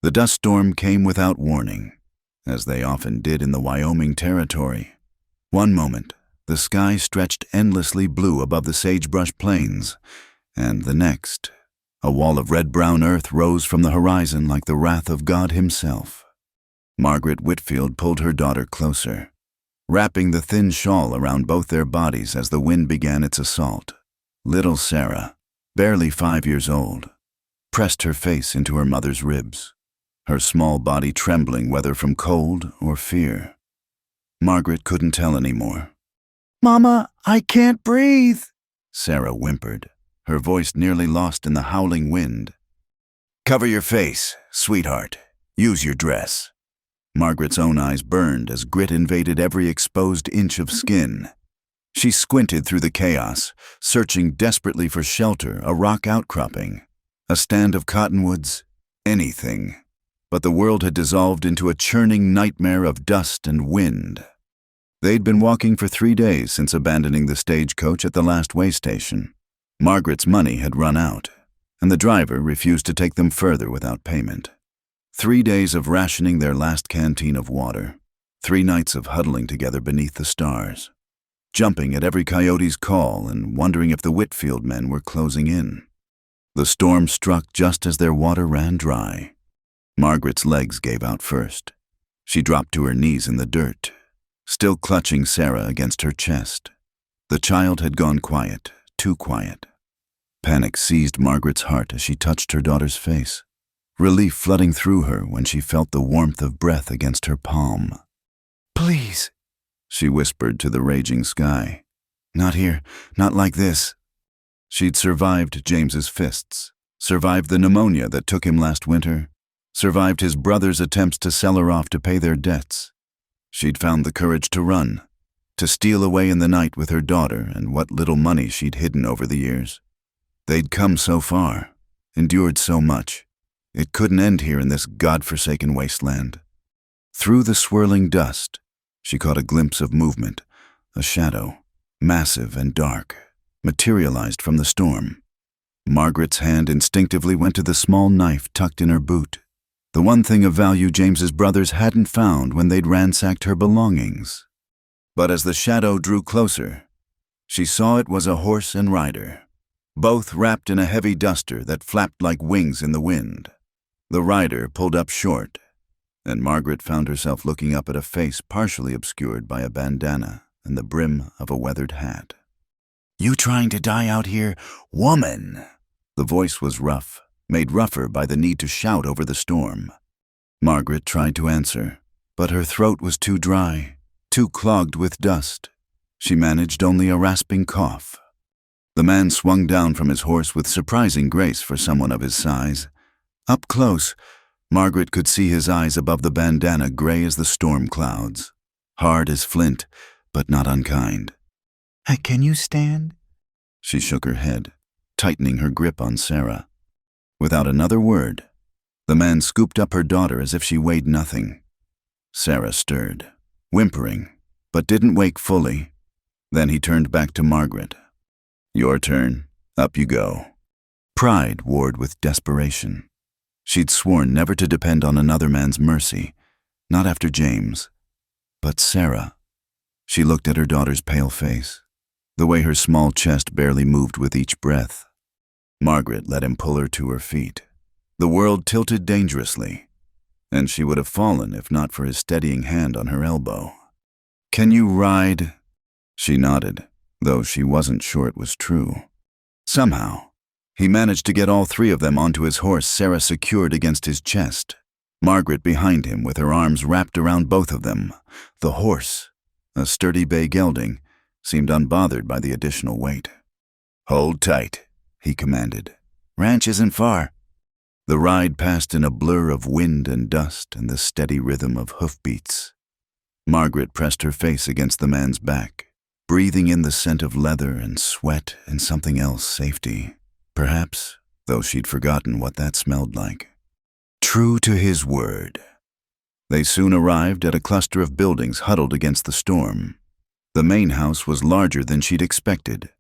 The dust storm came without warning, as they often did in the Wyoming Territory. One moment, the sky stretched endlessly blue above the sagebrush plains, and the next, a wall of red-brown earth rose from the horizon like the wrath of God himself. Margaret Whitfield pulled her daughter closer, wrapping the thin shawl around both their bodies as the wind began its assault. Little Sarah, barely 5 years old, pressed her face into her mother's ribs, her small body trembling whether from cold or fear. Margaret couldn't tell anymore. "Mama, I can't breathe," Sarah whimpered, her voice nearly lost in the howling wind. "Cover your face, sweetheart. Use your dress." Margaret's own eyes burned as grit invaded every exposed inch of skin. She squinted through the chaos, searching desperately for shelter, a rock outcropping, a stand of cottonwoods, anything. But the world had dissolved into a churning nightmare of dust and wind. They'd been walking for 3 days since abandoning the stagecoach at the last way station. Margaret's money had run out, and the driver refused to take them further without payment. 3 days of rationing their last canteen of water, 3 nights of huddling together beneath the stars, jumping at every coyote's call and wondering if the Whitfield men were closing in. The storm struck just as their water ran dry. Margaret's legs gave out first. She dropped to her knees in the dirt, still clutching Sarah against her chest. The child had gone quiet, too quiet. Panic seized Margaret's heart as she touched her daughter's face, relief flooding through her when she felt the warmth of breath against her palm. "Please," she whispered to the raging sky. "Not here, not like this." She'd survived James's fists, survived the pneumonia that took him last winter, survived his brother's attempts to sell her off to pay their debts. She'd found the courage to run, to steal away in the night with her daughter and what little money she'd hidden over the years. They'd come so far, endured so much. It couldn't end here in this God-forsaken wasteland. Through the swirling dust, she caught a glimpse of movement, a shadow, massive and dark, materialized from the storm. Margaret's hand instinctively went to the small knife tucked in her boot, the one thing of value James's brothers hadn't found when they'd ransacked her belongings. But as the shadow drew closer, she saw it was a horse and rider, both wrapped in a heavy duster that flapped like wings in the wind. The rider pulled up short, and Margaret found herself looking up at a face partially obscured by a bandana and the brim of a weathered hat. "You trying to die out here, woman?" The voice was rough, made rougher by the need to shout over the storm. Margaret tried to answer, but her throat was too dry, too clogged with dust. She managed only a rasping cough. The man swung down from his horse with surprising grace for someone of his size. Up close, Margaret could see his eyes above the bandana, gray as the storm clouds, hard as flint, but not unkind. "Can you stand?" She shook her head, tightening her grip on Sarah. Without another word, the man scooped up her daughter as if she weighed nothing. Sarah stirred, whimpering, but didn't wake fully. Then he turned back to Margaret. "Your turn. Up you go." Pride warred with desperation. She'd sworn never to depend on another man's mercy, not after James. But Sarah. She looked at her daughter's pale face, the way her small chest barely moved with each breath. Margaret let him pull her to her feet. The world tilted dangerously, and she would have fallen if not for his steadying hand on her elbow. "Can you ride?" She nodded, though she wasn't sure it was true. Somehow, he managed to get all 3 of them onto his horse, Sarah secured against his chest, Margaret behind him with her arms wrapped around both of them. The horse, a sturdy bay gelding, seemed unbothered by the additional weight. "Hold tight," he commanded. "Ranch isn't far." The ride passed in a blur of wind and dust and the steady rhythm of hoofbeats. Margaret pressed her face against the man's back, breathing in the scent of leather and sweat and something else, safety. Perhaps, though she'd forgotten what that smelled like. True to his word. They soon arrived at a cluster of buildings huddled against the storm. The main house was larger than she'd expected,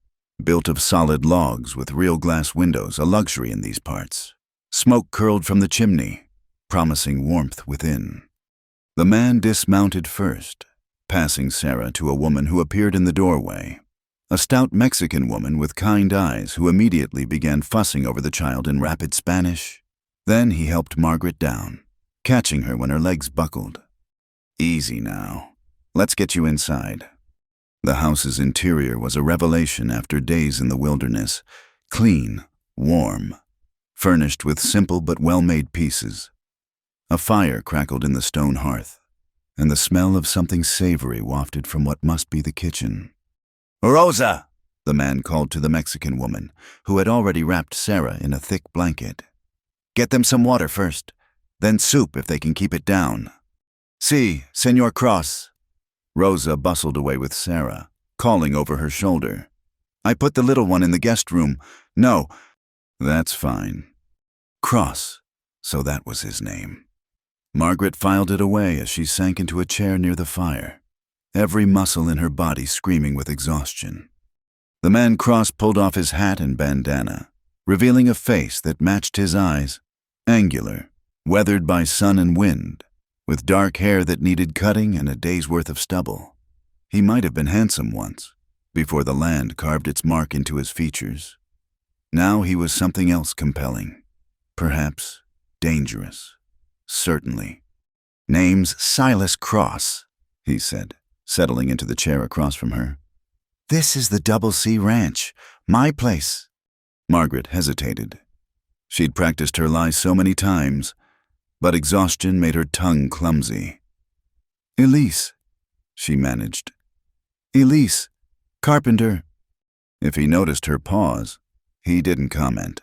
built of solid logs with real glass windows, a luxury in these parts. Smoke curled from the chimney, promising warmth within. The man dismounted first, passing Sarah to a woman who appeared in the doorway, a stout Mexican woman with kind eyes who immediately began fussing over the child in rapid Spanish. Then he helped Margaret down, catching her when her legs buckled. "Easy now. Let's get you inside." The house's interior was a revelation after days in the wilderness, clean, warm, furnished with simple but well-made pieces. A fire crackled in the stone hearth, and the smell of something savory wafted from what must be the kitchen. "Rosa!" the man called to the Mexican woman, who had already wrapped Sarah in a thick blanket. "Get them some water first, then soup if they can keep it down." "Si, Señor Cross." Rosa bustled away with Sarah, calling over her shoulder. "I put the little one in the guest room. No." "That's fine." Cross, so that was his name. Margaret filed it away as she sank into a chair near the fire, every muscle in her body screaming with exhaustion. The man Cross pulled off his hat and bandana, revealing a face that matched his eyes, angular, weathered by sun and wind, with dark hair that needed cutting and a day's worth of stubble. He might have been handsome once, before the land carved its mark into his features. Now he was something else compelling, perhaps dangerous, certainly. "Name's Silas Cross," he said, settling into the chair across from her. "This is the Double C Ranch, my place." Margaret hesitated. She'd practiced her lies so many times, but exhaustion made her tongue clumsy. "Elise," she managed. "Elise, carpenter." If he noticed her pause, he didn't comment.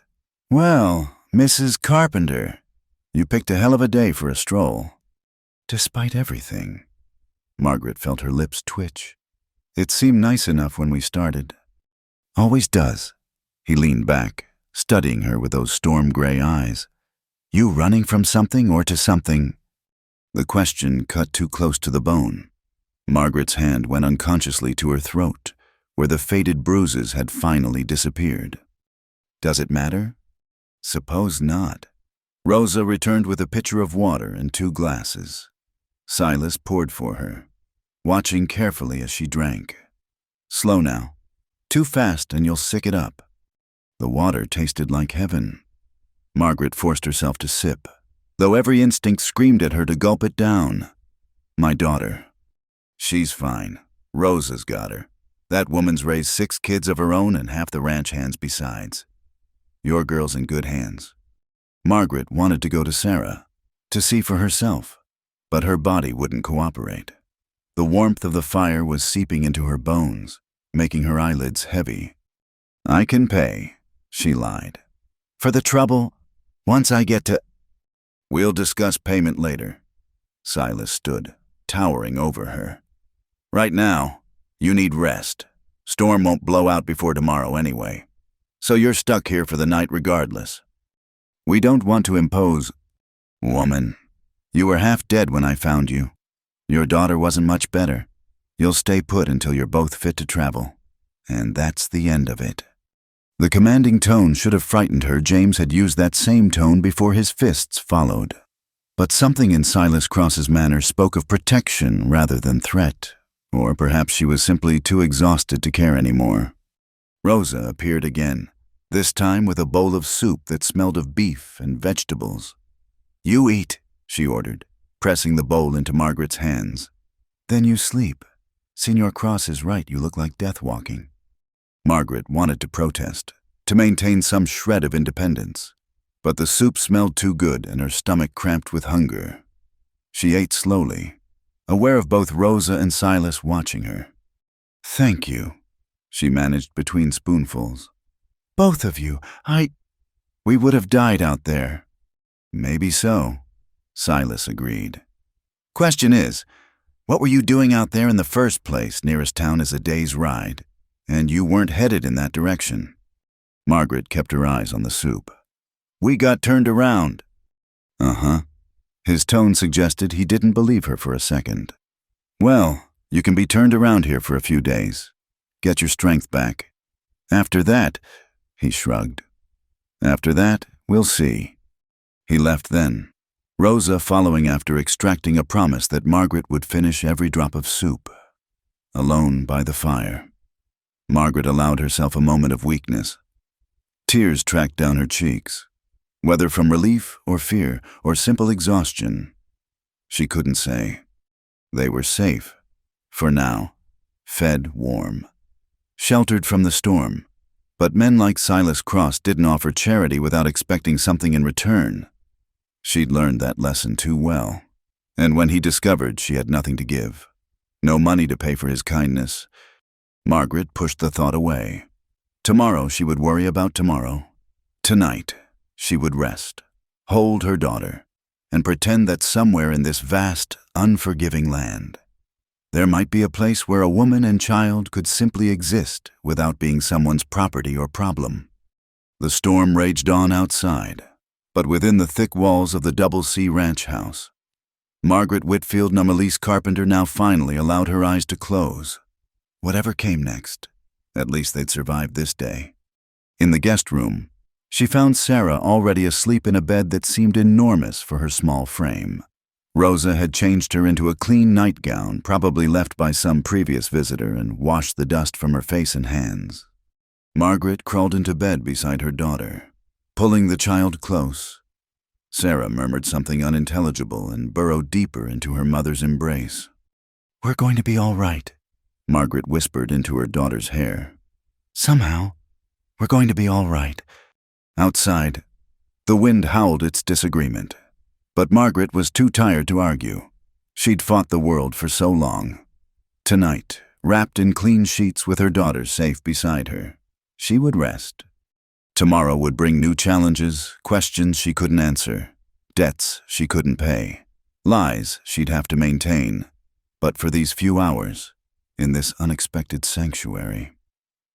"Well, Mrs. Carpenter, you picked a hell of a day for a stroll." Despite everything, Margaret felt her lips twitch. "It seemed nice enough when we started." "Always does." He leaned back, studying her with those storm-gray eyes. "You running from something or to something?" The question cut too close to the bone. Margaret's hand went unconsciously to her throat, where the faded bruises had finally disappeared. Does it matter? Suppose not. Rosa returned with a pitcher of water and 2 glasses. Silas poured for her, watching carefully as she drank. "Slow now. Too fast and you'll sick it up." The water tasted like heaven. Margaret forced herself to sip, though every instinct screamed at her to gulp it down. "My daughter. She's fine. Rosa's got her. That woman's raised 6 kids of her own and half the ranch hands besides. Your girl's in good hands." Margaret wanted to go to Sarah, to see for herself, but her body wouldn't cooperate. The warmth of the fire was seeping into her bones, making her eyelids heavy. "I can pay," she lied. "For the trouble, once I get to—" "We'll discuss payment later." Silas stood, towering over her. "Right now, you need rest. Storm won't blow out before tomorrow anyway, so you're stuck here for the night regardless." "We don't want to impose—" "Woman, you were half dead when I found you. Your daughter wasn't much better. You'll stay put until you're both fit to travel. And that's the end of it." The commanding tone should have frightened her. James had used that same tone before his fists followed. But something in Silas Cross's manner spoke of protection rather than threat, or perhaps she was simply too exhausted to care anymore. Rosa appeared again, this time with a bowl of soup that smelled of beef and vegetables. "You eat," she ordered, pressing the bowl into Margaret's hands. "Then you sleep. Señor Cross is right, you look like death walking." Margaret wanted to protest, to maintain some shred of independence, but the soup smelled too good and her stomach cramped with hunger. She ate slowly, aware of both Rosa and Silas watching her. "Thank you," she managed between spoonfuls. "Both of you, we would have died out there." "Maybe so," Silas agreed. "Question is, what were you doing out there in the first place? Nearest town is a day's ride, and you weren't headed in that direction." Margaret kept her eyes on the soup. "We got turned around." "Uh-huh." His tone suggested he didn't believe her for a second. "Well, you can be turned around here for a few days. Get your strength back. After that," he shrugged. "After that, we'll see." He left then. Rosa following after, extracting a promise that Margaret would finish every drop of soup. Alone by the fire, Margaret allowed herself a moment of weakness. Tears tracked down her cheeks, whether from relief or fear or simple exhaustion. She couldn't say. They were safe, for now, fed warm, sheltered from the storm. But men like Silas Cross didn't offer charity without expecting something in return. She'd learned that lesson too well. And when he discovered she had nothing to give, no money to pay for his kindness, Margaret pushed the thought away. Tomorrow she would worry about tomorrow. Tonight she would rest, hold her daughter, and pretend that somewhere in this vast, unforgiving land, there might be a place where a woman and child could simply exist without being someone's property or problem. The storm raged on outside, but within the thick walls of the Double C Ranch house, Margaret Whitfield Nummelise Carpenter now finally allowed her eyes to close. Whatever came next, at least they'd survived this day. In the guest room, she found Sarah already asleep in a bed that seemed enormous for her small frame. Rosa had changed her into a clean nightgown, probably left by some previous visitor, and washed the dust from her face and hands. Margaret crawled into bed beside her daughter, pulling the child close. Sarah murmured something unintelligible and burrowed deeper into her mother's embrace. "We're going to be all right," Margaret whispered into her daughter's hair. "Somehow, we're going to be all right." Outside, the wind howled its disagreement, but Margaret was too tired to argue. She'd fought the world for so long. Tonight, wrapped in clean sheets with her daughter safe beside her, she would rest. Tomorrow would bring new challenges, questions she couldn't answer, debts she couldn't pay, lies she'd have to maintain. But for these few hours, in this unexpected sanctuary,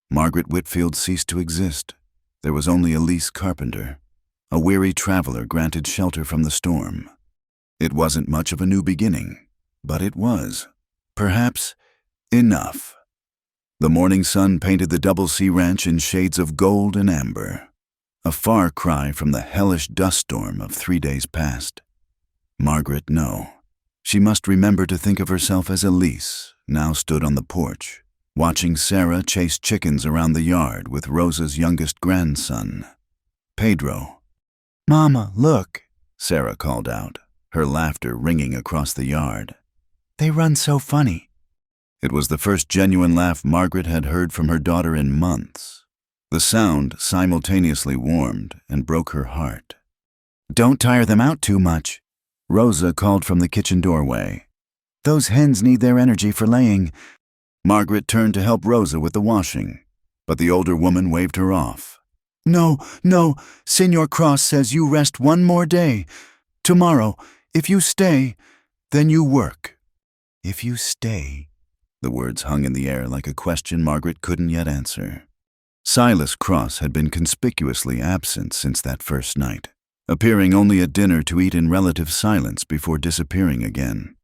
Margaret Whitfield ceased to exist. There was only Elise Carpenter, a weary traveler granted shelter from the storm. It wasn't much of a new beginning, but it was, perhaps, enough. The morning sun painted the Double C Ranch in shades of gold and amber, a far cry from the hellish dust storm of 3 days past. Margaret, no. She must remember to think of herself as Elise, now stood on the porch, watching Sarah chase chickens around the yard with Rosa's youngest grandson, Pedro. "Mama, look," Sarah called out, her laughter ringing across the yard. "They run so funny." It was the first genuine laugh Margaret had heard from her daughter in months. The sound simultaneously warmed and broke her heart. "Don't tire them out too much," Rosa called from the kitchen doorway. "Those hens need their energy for laying." Margaret turned to help Rosa with the washing, but the older woman waved her off. No, Senor Cross says you rest one more day. Tomorrow, if you stay, then you work." "If you stay?" The words hung in the air like a question Margaret couldn't yet answer. Silas Cross had been conspicuously absent since that first night, appearing only at dinner to eat in relative silence before disappearing again.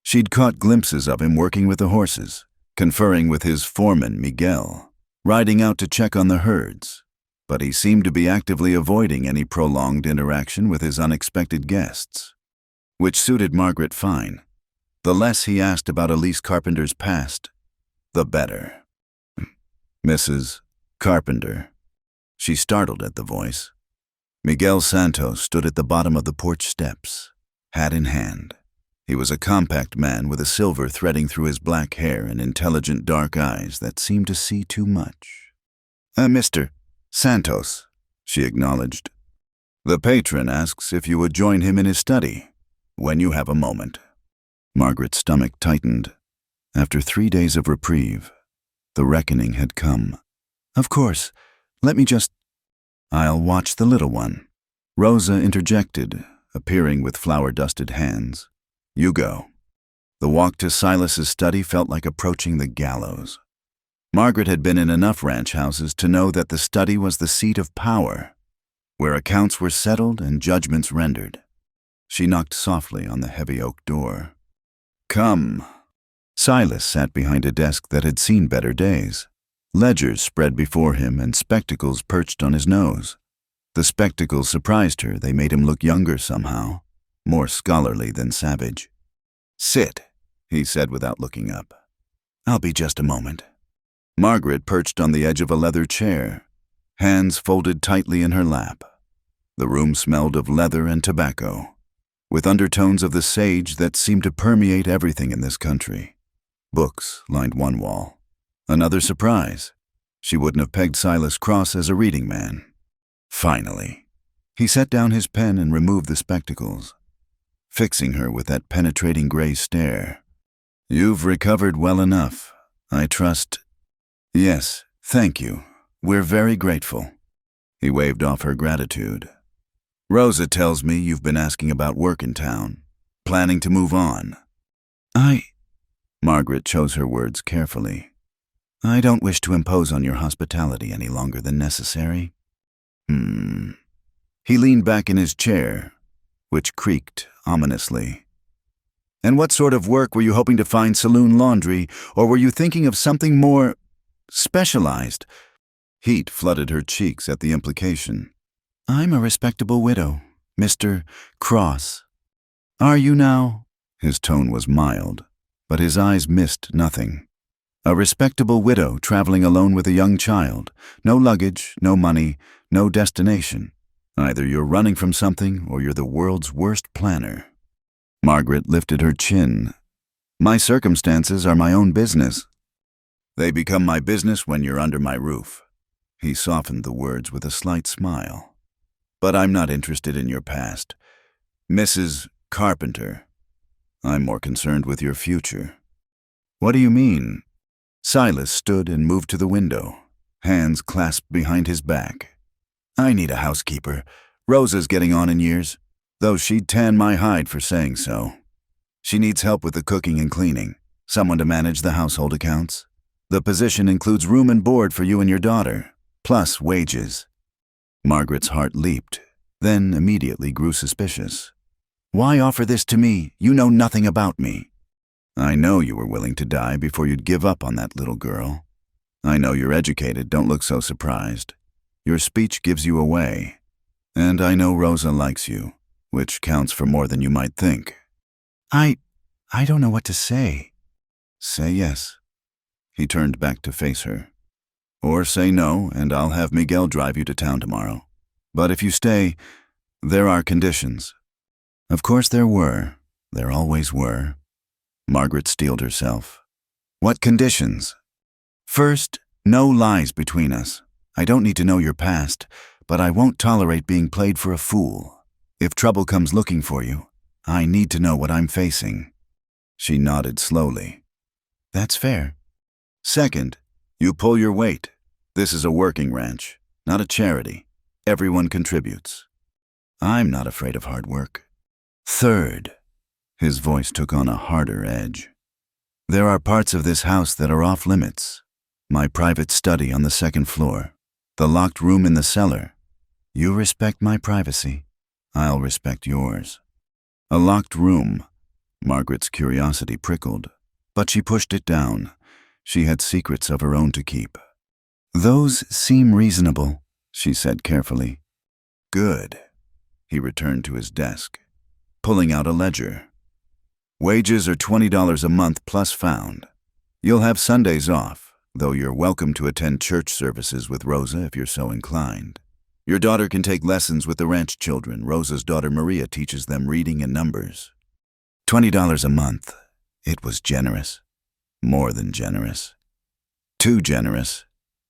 She'd caught glimpses of him working with the horses, conferring with his foreman, Miguel, riding out to check on the herds, but he seemed to be actively avoiding any prolonged interaction with his unexpected guests, which suited Margaret fine. The less he asked about Elise Carpenter's past, the better. "Mrs. Carpenter." She startled at the voice. Miguel Santos stood at the bottom of the porch steps, hat in hand. He was a compact man with a silver threading through his black hair and intelligent dark eyes that seemed to see too much. "Mr. Santos," she acknowledged. "The patron asks if you would join him in his study, when you have a moment." Margaret's stomach tightened. After 3 days of reprieve, the reckoning had come. "Of course. Let me just—" "I'll watch the little one," Rosa interjected, appearing with flour-dusted hands. "You go." The walk to Silas's study felt like approaching the gallows. Margaret had been in enough ranch houses to know that the study was the seat of power, where accounts were settled and judgments rendered. She knocked softly on the heavy oak door. "Come." Silas sat behind a desk that had seen better days. Ledgers spread before him and spectacles perched on his nose. The spectacles surprised her. They made him look younger somehow. more scholarly than savage. "Sit," he said without looking up. "I'll be just a moment." Margaret perched on the edge of a leather chair, hands folded tightly in her lap. The room smelled of leather and tobacco, with undertones of the sage that seemed to permeate everything in this country. Books lined one wall. Another surprise. She wouldn't have pegged Silas Cross as a reading man. Finally, he set down his pen and removed the spectacles, fixing her with that penetrating gray stare. "You've recovered well enough, I trust." "Yes, thank you. We're very grateful." He waved off her gratitude. "Rosa tells me you've been asking about work in town, planning to move on." Margaret chose her words carefully. "I don't wish to impose on your hospitality any longer than necessary." He leaned back in his chair, which creaked ominously. "And what sort of work were you hoping to find? Saloon laundry, or were you thinking of something more specialized?" Heat flooded her cheeks at the implication. "I'm a respectable widow, Mr. Cross." "Are you now?" His tone was mild, but his eyes missed nothing. "A respectable widow traveling alone with a young child. No luggage, no money, no destination. Either you're running from something or you're the world's worst planner." Margaret lifted her chin. "My circumstances are my own business." "They become my business when you're under my roof." He softened the words with a slight smile. "But I'm not interested in your past, Mrs. Carpenter. I'm more concerned with your future." "What do you mean?" Silas stood and moved to the window, hands clasped behind his back. "I need a housekeeper. Rosa's getting on in years, though she'd tan my hide for saying so. She needs help with the cooking and cleaning, someone to manage the household accounts. The position includes room and board for you and your daughter, plus wages." Margaret's heart leaped, then immediately grew suspicious. "Why offer this to me? You know nothing about me." "I know you were willing to die before you'd give up on that little girl. I know you're educated, don't look so surprised. Your speech gives you away. And I know Rosa likes you, which counts for more than you might think." I don't know what to say." "Say yes." He turned back to face her. "Or say no, and I'll have Miguel drive you to town tomorrow. But if you stay, there are conditions." Of course there were. There always were. Margaret steeled herself. "What conditions?" "First, no lies between us. I don't need to know your past, but I won't tolerate being played for a fool. If trouble comes looking for you, I need to know what I'm facing." She nodded slowly. "That's fair." "Second, you pull your weight. This is a working ranch, not a charity. Everyone contributes. I'm not afraid of hard work." "Third," his voice took on a harder edge, "there are parts of this house that are off limits. My private study on the second floor, the locked room in the cellar. You respect my privacy, I'll respect yours." A locked room. Margaret's curiosity prickled, but she pushed it down. She had secrets of her own to keep. "Those seem reasonable," she said carefully. "Good." He returned to his desk, pulling out a ledger. "Wages are $20 a month plus found. You'll have Sundays off, though you're welcome to attend church services with Rosa if you're so inclined. Your daughter can take lessons with the ranch children. Rosa's daughter Maria teaches them reading and numbers." $20 a month. It was generous. More than generous. Too generous.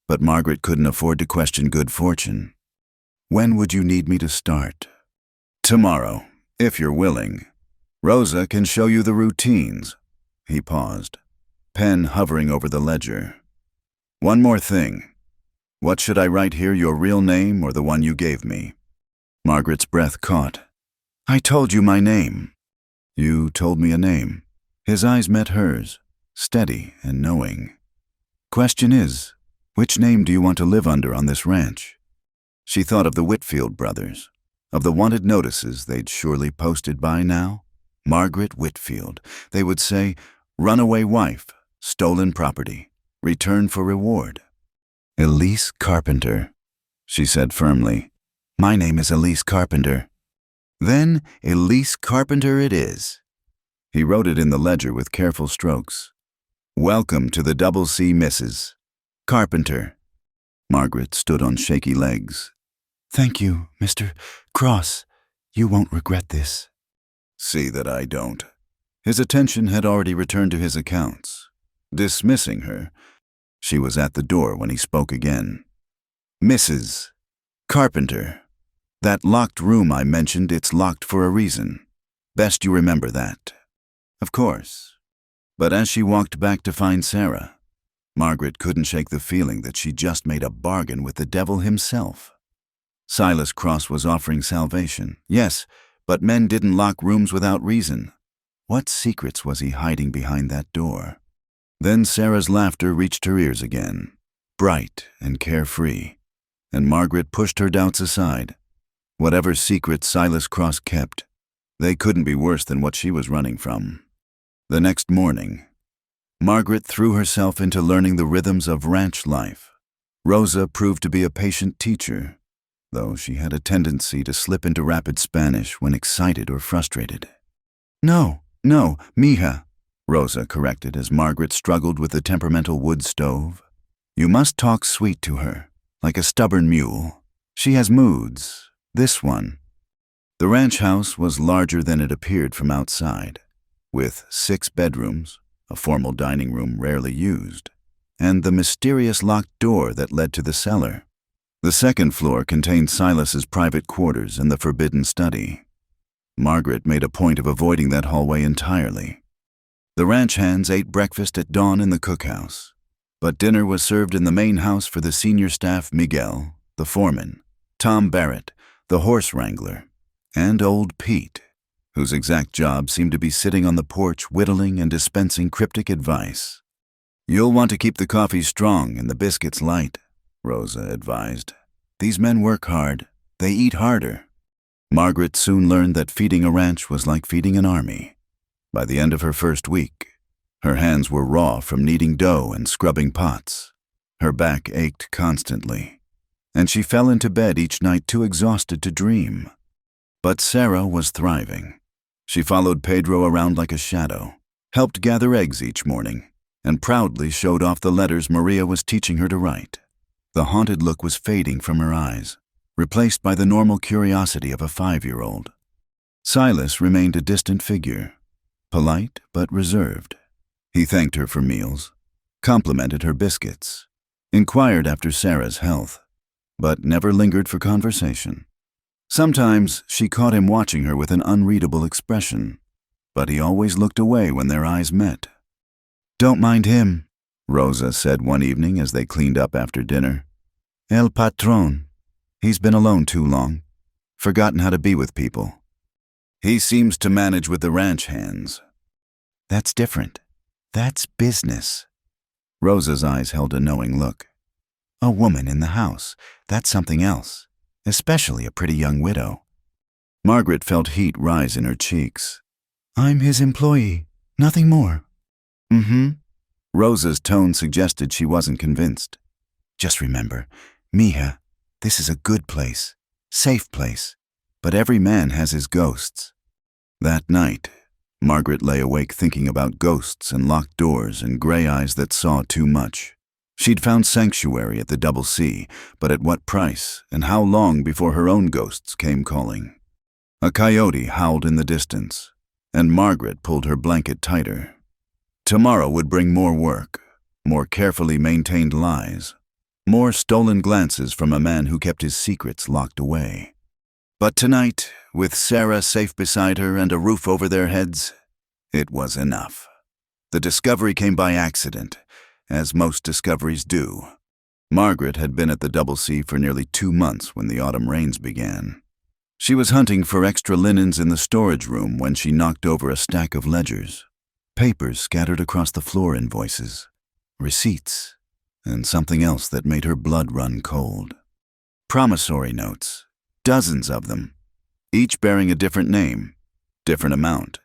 But Margaret couldn't afford to question good fortune. "When would you need me to start?" "Tomorrow, if you're willing. Rosa can show you the routines." He paused, pen hovering over the ledger. "One more thing. What should I write here, your real name or the one you gave me?" Margaret's breath caught. "I told you my name." "You told me a name." His eyes met hers, steady and knowing. "Question is, which name do you want to live under on this ranch?" She thought of the Whitfield brothers, of the wanted notices they'd surely posted by now. Margaret Whitfield. They would say, "Runaway wife, stolen property, return for reward." "Elise Carpenter," she said firmly. "My name is Elise Carpenter." Then Elise Carpenter it is. He wrote it in the ledger with careful strokes. Welcome to the Double C, Mrs. Carpenter. Margaret stood on shaky legs. Thank you, Mr. Cross. You won't regret this. See that I don't. His attention had already returned to his accounts. Dismissing her, she was at the door when he spoke again. Mrs. Carpenter. That locked room I mentioned, it's locked for a reason. Best you remember that. Of course. But as she walked back to find Sarah, Margaret couldn't shake the feeling that she just made a bargain with the devil himself. Silas Cross was offering salvation, yes, but men didn't lock rooms without reason. What secrets was he hiding behind that door? Then Sarah's laughter reached her ears again, bright and carefree, and Margaret pushed her doubts aside. Whatever secrets Silas Cross kept, they couldn't be worse than what she was running from. The next morning, Margaret threw herself into learning the rhythms of ranch life. Rosa proved to be a patient teacher, though she had a tendency to slip into rapid Spanish when excited or frustrated. No, mija, Rosa corrected as Margaret struggled with the temperamental wood stove. You must talk sweet to her, like a stubborn mule. She has moods. This one. The ranch house was larger than it appeared from outside, with 6 bedrooms, a formal dining room rarely used, and the mysterious locked door that led to the cellar. The second floor contained Silas's private quarters and the forbidden study. Margaret made a point of avoiding that hallway entirely. The ranch hands ate breakfast at dawn in the cookhouse, but dinner was served in the main house for the senior staff Miguel, the foreman, Tom Barrett, the horse wrangler, and old Pete, whose exact job seemed to be sitting on the porch whittling and dispensing cryptic advice. You'll want to keep the coffee strong and the biscuits light, Rosa advised. These men work hard. They eat harder. Margaret soon learned that feeding a ranch was like feeding an army. By the end of her first week, her hands were raw from kneading dough and scrubbing pots. Her back ached constantly, and she fell into bed each night too exhausted to dream. But Sarah was thriving. She followed Pedro around like a shadow, helped gather eggs each morning, and proudly showed off the letters Maria was teaching her to write. The haunted look was fading from her eyes, replaced by the normal curiosity of a 5-year-old. Silas remained a distant figure, polite but reserved. He thanked her for meals, complimented her biscuits, inquired after Sarah's health, but never lingered for conversation. Sometimes she caught him watching her with an unreadable expression, but he always looked away when their eyes met. Don't mind him, Rosa said one evening as they cleaned up after dinner. El patron. He's been alone too long, forgotten how to be with people. He seems to manage with the ranch hands. That's different. That's business. Rosa's eyes held a knowing look. A woman in the house, that's something else, especially a pretty young widow. Margaret felt heat rise in her cheeks. I'm his employee, nothing more. Rosa's tone suggested she wasn't convinced. Just remember, mija, this is a good place, safe place, but every man has his ghosts. That night, Margaret lay awake thinking about ghosts and locked doors and gray eyes that saw too much. She'd found sanctuary at the Double C, but at what price and how long before her own ghosts came calling? A coyote howled in the distance, and Margaret pulled her blanket tighter. Tomorrow would bring more work, more carefully maintained lies, more stolen glances from a man who kept his secrets locked away. But tonight, with Sarah safe beside her and a roof over their heads, it was enough. The discovery came by accident, as most discoveries do. Margaret had been at the Double C for nearly 2 months when the autumn rains began. She was hunting for extra linens in the storage room when she knocked over a stack of ledgers. Papers scattered across the floor, invoices, receipts, and something else that made her blood run cold. Promissory notes, dozens of them, each bearing a different name, different amount,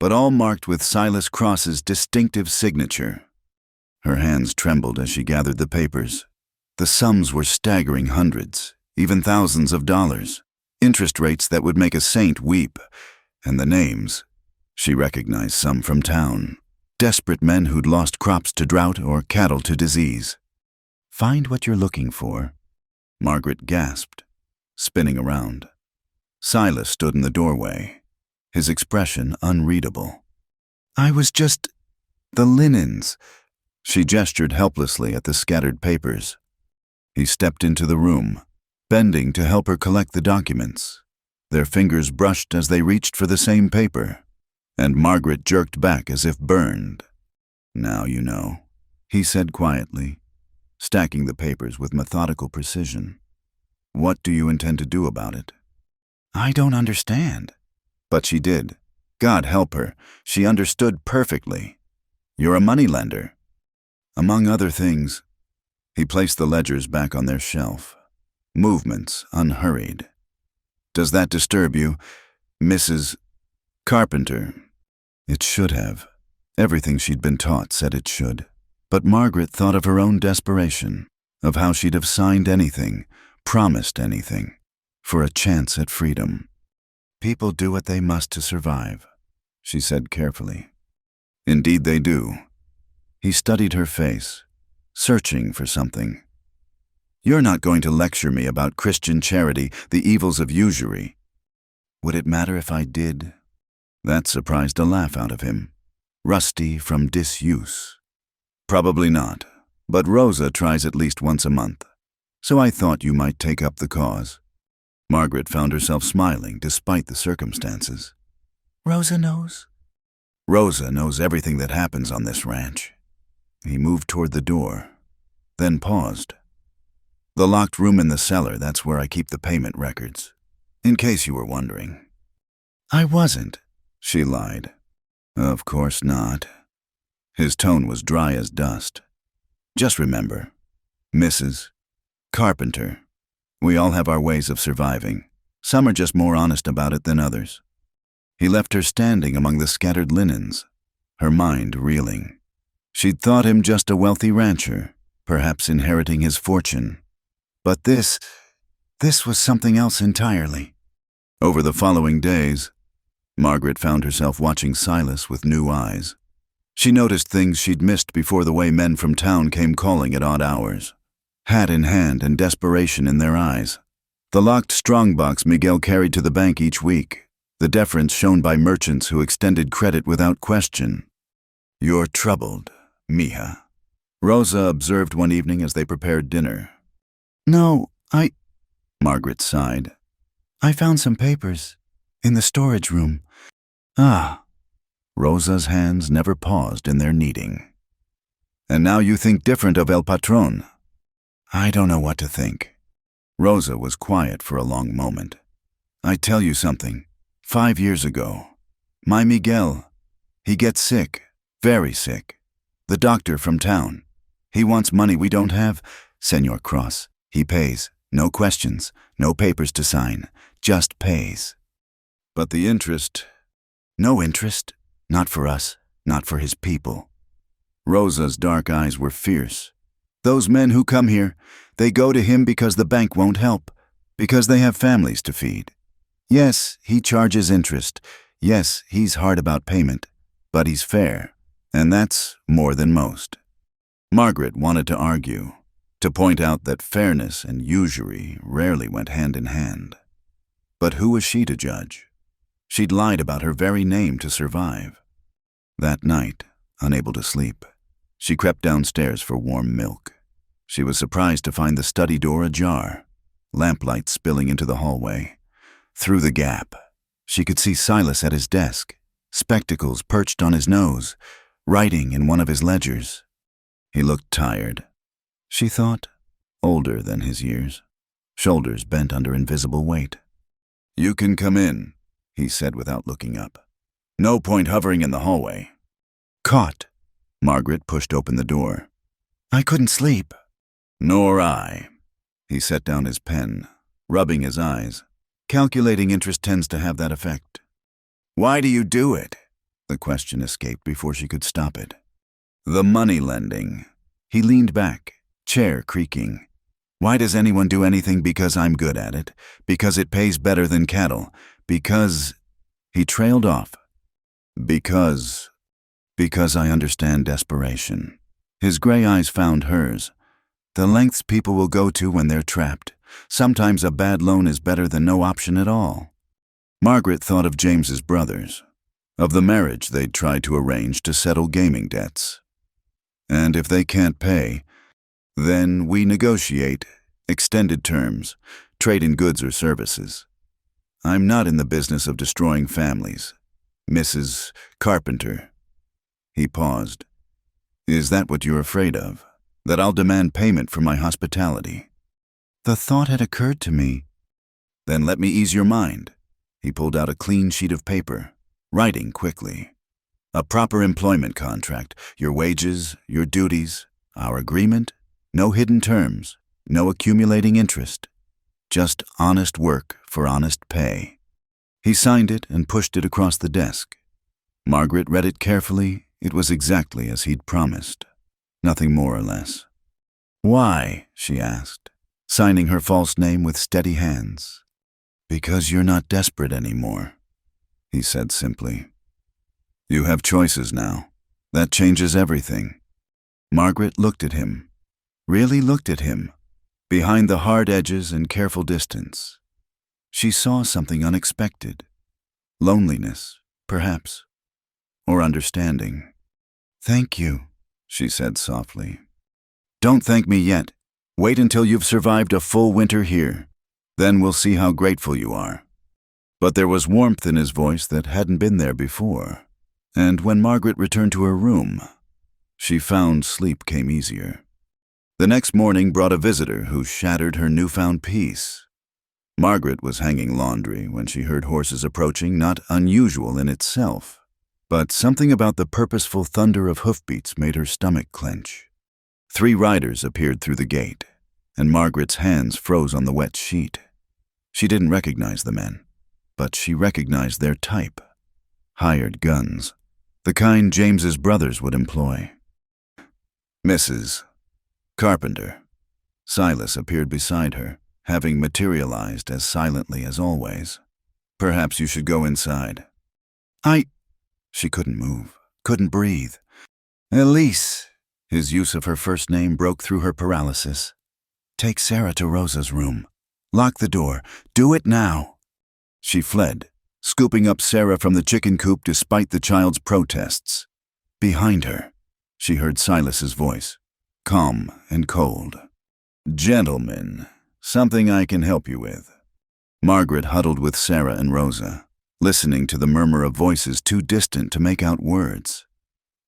but all marked with Silas Cross's distinctive signature. Her hands trembled as she gathered the papers. The sums were staggering hundreds, even thousands of dollars. Interest rates that would make a saint weep. And the names. She recognized some from town. Desperate men who'd lost crops to drought or cattle to disease. Find what you're looking for. Margaret gasped, spinning around. Silas stood in the doorway, his expression unreadable. I was just... the linens. She gestured helplessly at the scattered papers. He stepped into the room, bending to help her collect the documents. Their fingers brushed as they reached for the same paper, and Margaret jerked back as if burned. Now you know, he said quietly, stacking the papers with methodical precision. What do you intend to do about it? I don't understand. But she did. God help her, she understood perfectly. You're a moneylender. Among other things, he placed the ledgers back on their shelf, movements unhurried. Does that disturb you, Mrs. Carpenter? It should have. Everything she'd been taught said it should. But Margaret thought of her own desperation, of how she'd have signed anything, promised anything, for a chance at freedom. People do what they must to survive, she said carefully. Indeed they do. He studied her face, searching for something. You're not going to lecture me about Christian charity, the evils of usury. Would it matter if I did? That surprised a laugh out of him, rusty from disuse. Probably not, but Rosa tries at least once a month, so I thought you might take up the cause. Margaret found herself smiling despite the circumstances. Rosa knows? Rosa knows everything that happens on this ranch. He moved toward the door, then paused. The locked room in the cellar, that's where I keep the payment records, in case you were wondering. I wasn't, she lied. Of course not. His tone was dry as dust. Just remember, Mrs. Carpenter, we all have our ways of surviving. Some are just more honest about it than others. He left her standing among the scattered linens, her mind reeling. She'd thought him just a wealthy rancher, perhaps inheriting his fortune. But this was something else entirely. Over the following days, Margaret found herself watching Silas with new eyes. She noticed things she'd missed before, the way men from town came calling at odd hours, hat in hand and desperation in their eyes. The locked strongbox Miguel carried to the bank each week, the deference shown by merchants who extended credit without question. You're troubled, mija, Rosa observed one evening as they prepared dinner. No, Margaret sighed. I found some papers in the storage room. Ah. Rosa's hands never paused in their kneading. And now you think different of El Patron? I don't know what to think. Rosa was quiet for a long moment. I tell you something. 5 years ago, my Miguel, he gets sick, very sick. The doctor from town. He wants money we don't have, Senor Cross. He pays. No questions, no papers to sign, just pays. But the interest? No interest. Not for us, not for his people. Rosa's dark eyes were fierce. Those men who come here, they go to him because the bank won't help, because they have families to feed. Yes, he charges interest. Yes, he's hard about payment, but he's fair, and that's more than most. Margaret wanted to argue, to point out that fairness and usury rarely went hand in hand. But who was she to judge? She'd lied about her very name to survive. That night, unable to sleep, she crept downstairs for warm milk. She was surprised to find the study door ajar, lamplight spilling into the hallway. Through the gap, she could see Silas at his desk, spectacles perched on his nose, writing in one of his ledgers. He looked tired. She thought, older than his years, shoulders bent under invisible weight. You can come in, he said without looking up. No point hovering in the hallway. Caught. Margaret pushed open the door. I couldn't sleep. Nor I. He set down his pen, rubbing his eyes. Calculating interest tends to have that effect. Why do you do it? The question escaped before she could stop it. The money lending. He leaned back, chair creaking. Why does anyone do anything because I'm good at it? Because it pays better than cattle? Because—" He trailed off. Because I understand desperation. His gray eyes found hers. The lengths people will go to when they're trapped. Sometimes a bad loan is better than no option at all. Margaret thought of James's brothers, of the marriage they'd tried to arrange to settle gaming debts. And if they can't pay, then we negotiate extended terms, trade in goods or services. I'm not in the business of destroying families. Mrs. Carpenter. He paused. Is that what you're afraid of? That I'll demand payment for my hospitality? The thought had occurred to me. Then let me ease your mind. He pulled out a clean sheet of paper, writing quickly. A proper employment contract, your wages, your duties, our agreement, no hidden terms, no accumulating interest. Just honest work for honest pay. He signed it and pushed it across the desk. Margaret read it carefully. It was exactly as he'd promised. Nothing more or less. Why? She asked, signing her false name with steady hands. Because you're not desperate anymore, he said simply. You have choices now. That changes everything. Margaret looked at him. Really looked at him. Behind the hard edges and careful distance. She saw something unexpected. Loneliness, perhaps. Or understanding. Thank you, she said softly. Don't thank me yet. Wait until you've survived a full winter here. Then we'll see how grateful you are. But there was warmth in his voice that hadn't been there before. And when Margaret returned to her room, she found sleep came easier. The next morning brought a visitor who shattered her newfound peace. Margaret was hanging laundry when she heard horses approaching, not unusual in itself. But something about the purposeful thunder of hoofbeats made her stomach clench. 3 riders appeared through the gate, and Margaret's hands froze on the wet sheet. She didn't recognize the men, but she recognized their type. Hired guns, the kind James's brothers would employ. Mrs. Carpenter. Silas appeared beside her, having materialized as silently as always. Perhaps you should go inside. She couldn't move, couldn't breathe. Elise. His use of her first name broke through her paralysis. Take Sarah to Rosa's room. Lock the door. Do it now. She fled, scooping up Sarah from the chicken coop despite the child's protests. Behind her, she heard Silas's voice, calm and cold. Gentlemen, something I can help you with. Margaret huddled with Sarah and Rosa, listening to the murmur of voices too distant to make out words.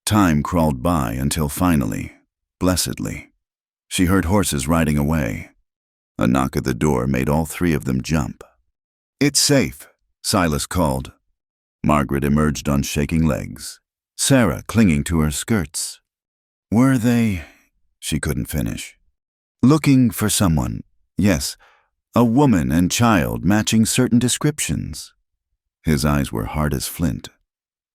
Time crawled by until finally, blessedly, she heard horses riding away. A knock at the door made all 3 of them jump. It's safe, Silas called. Margaret emerged on shaking legs, Sarah clinging to her skirts. Were they? She couldn't finish. Looking for someone, yes, a woman and child matching certain descriptions. His eyes were hard as flint.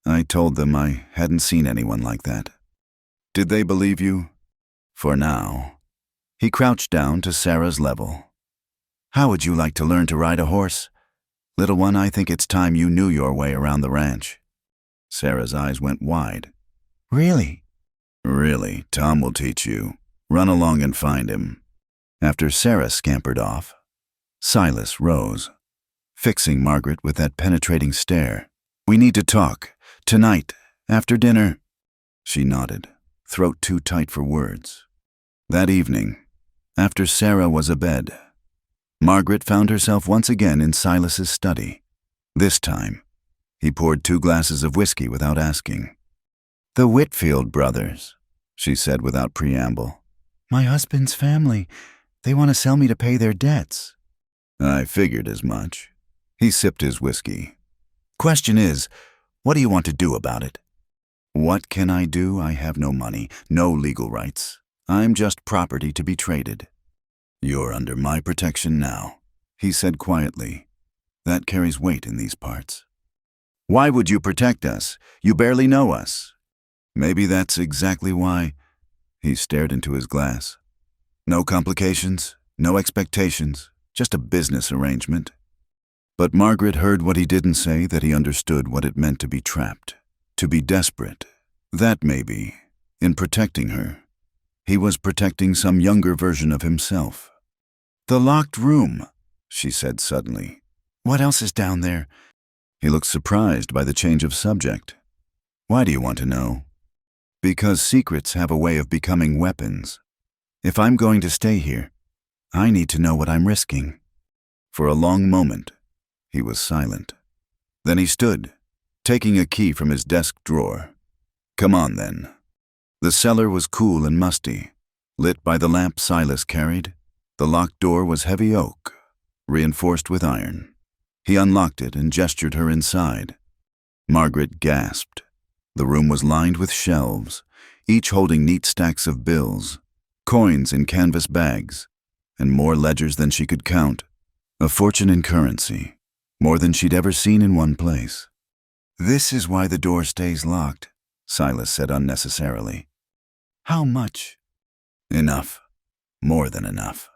I told them I hadn't seen anyone like that. Did they believe you? For now. He crouched down to Sarah's level. How would you like to learn to ride a horse? Little one, I think it's time you knew your way around the ranch. Sarah's eyes went wide. Really? Really, Tom will teach you. Run along and find him. After Sarah scampered off, Silas rose, fixing Margaret with that penetrating stare. We need to talk. Tonight, after dinner. She nodded, throat too tight for words. That evening, after Sarah was abed, Margaret found herself once again in Silas's study. This time, he poured 2 glasses of whiskey without asking. The Whitfield brothers, she said without preamble. My husband's family. They want to sell me to pay their debts. I figured as much. He sipped his whiskey. Question is, what do you want to do about it? What can I do? I have no money, no legal rights. I'm just property to be traded. You're under my protection now, he said quietly. That carries weight in these parts. Why would you protect us? You barely know us. Maybe that's exactly why. He stared into his glass. No complications? No expectations, just a business arrangement. But Margaret heard what he didn't say, that he understood what it meant to be trapped, to be desperate. That maybe, in protecting her, he was protecting some younger version of himself. "The locked room," she said suddenly. "What else is down there?" He looked surprised by the change of subject. "Why do you want to know?" "Because secrets have a way of becoming weapons. If I'm going to stay here, I need to know what I'm risking." For a long moment, he was silent. Then he stood, taking a key from his desk drawer. "Come on, then." The cellar was cool and musty, lit by the lamp Silas carried. The locked door was heavy oak, reinforced with iron. He unlocked it and gestured her inside. Margaret gasped. The room was lined with shelves, each holding neat stacks of bills, coins in canvas bags, and more ledgers than she could count. A fortune in currency, more than she'd ever seen in one place. "This is why the door stays locked," Silas said unnecessarily. "How much?" "Enough. More than enough."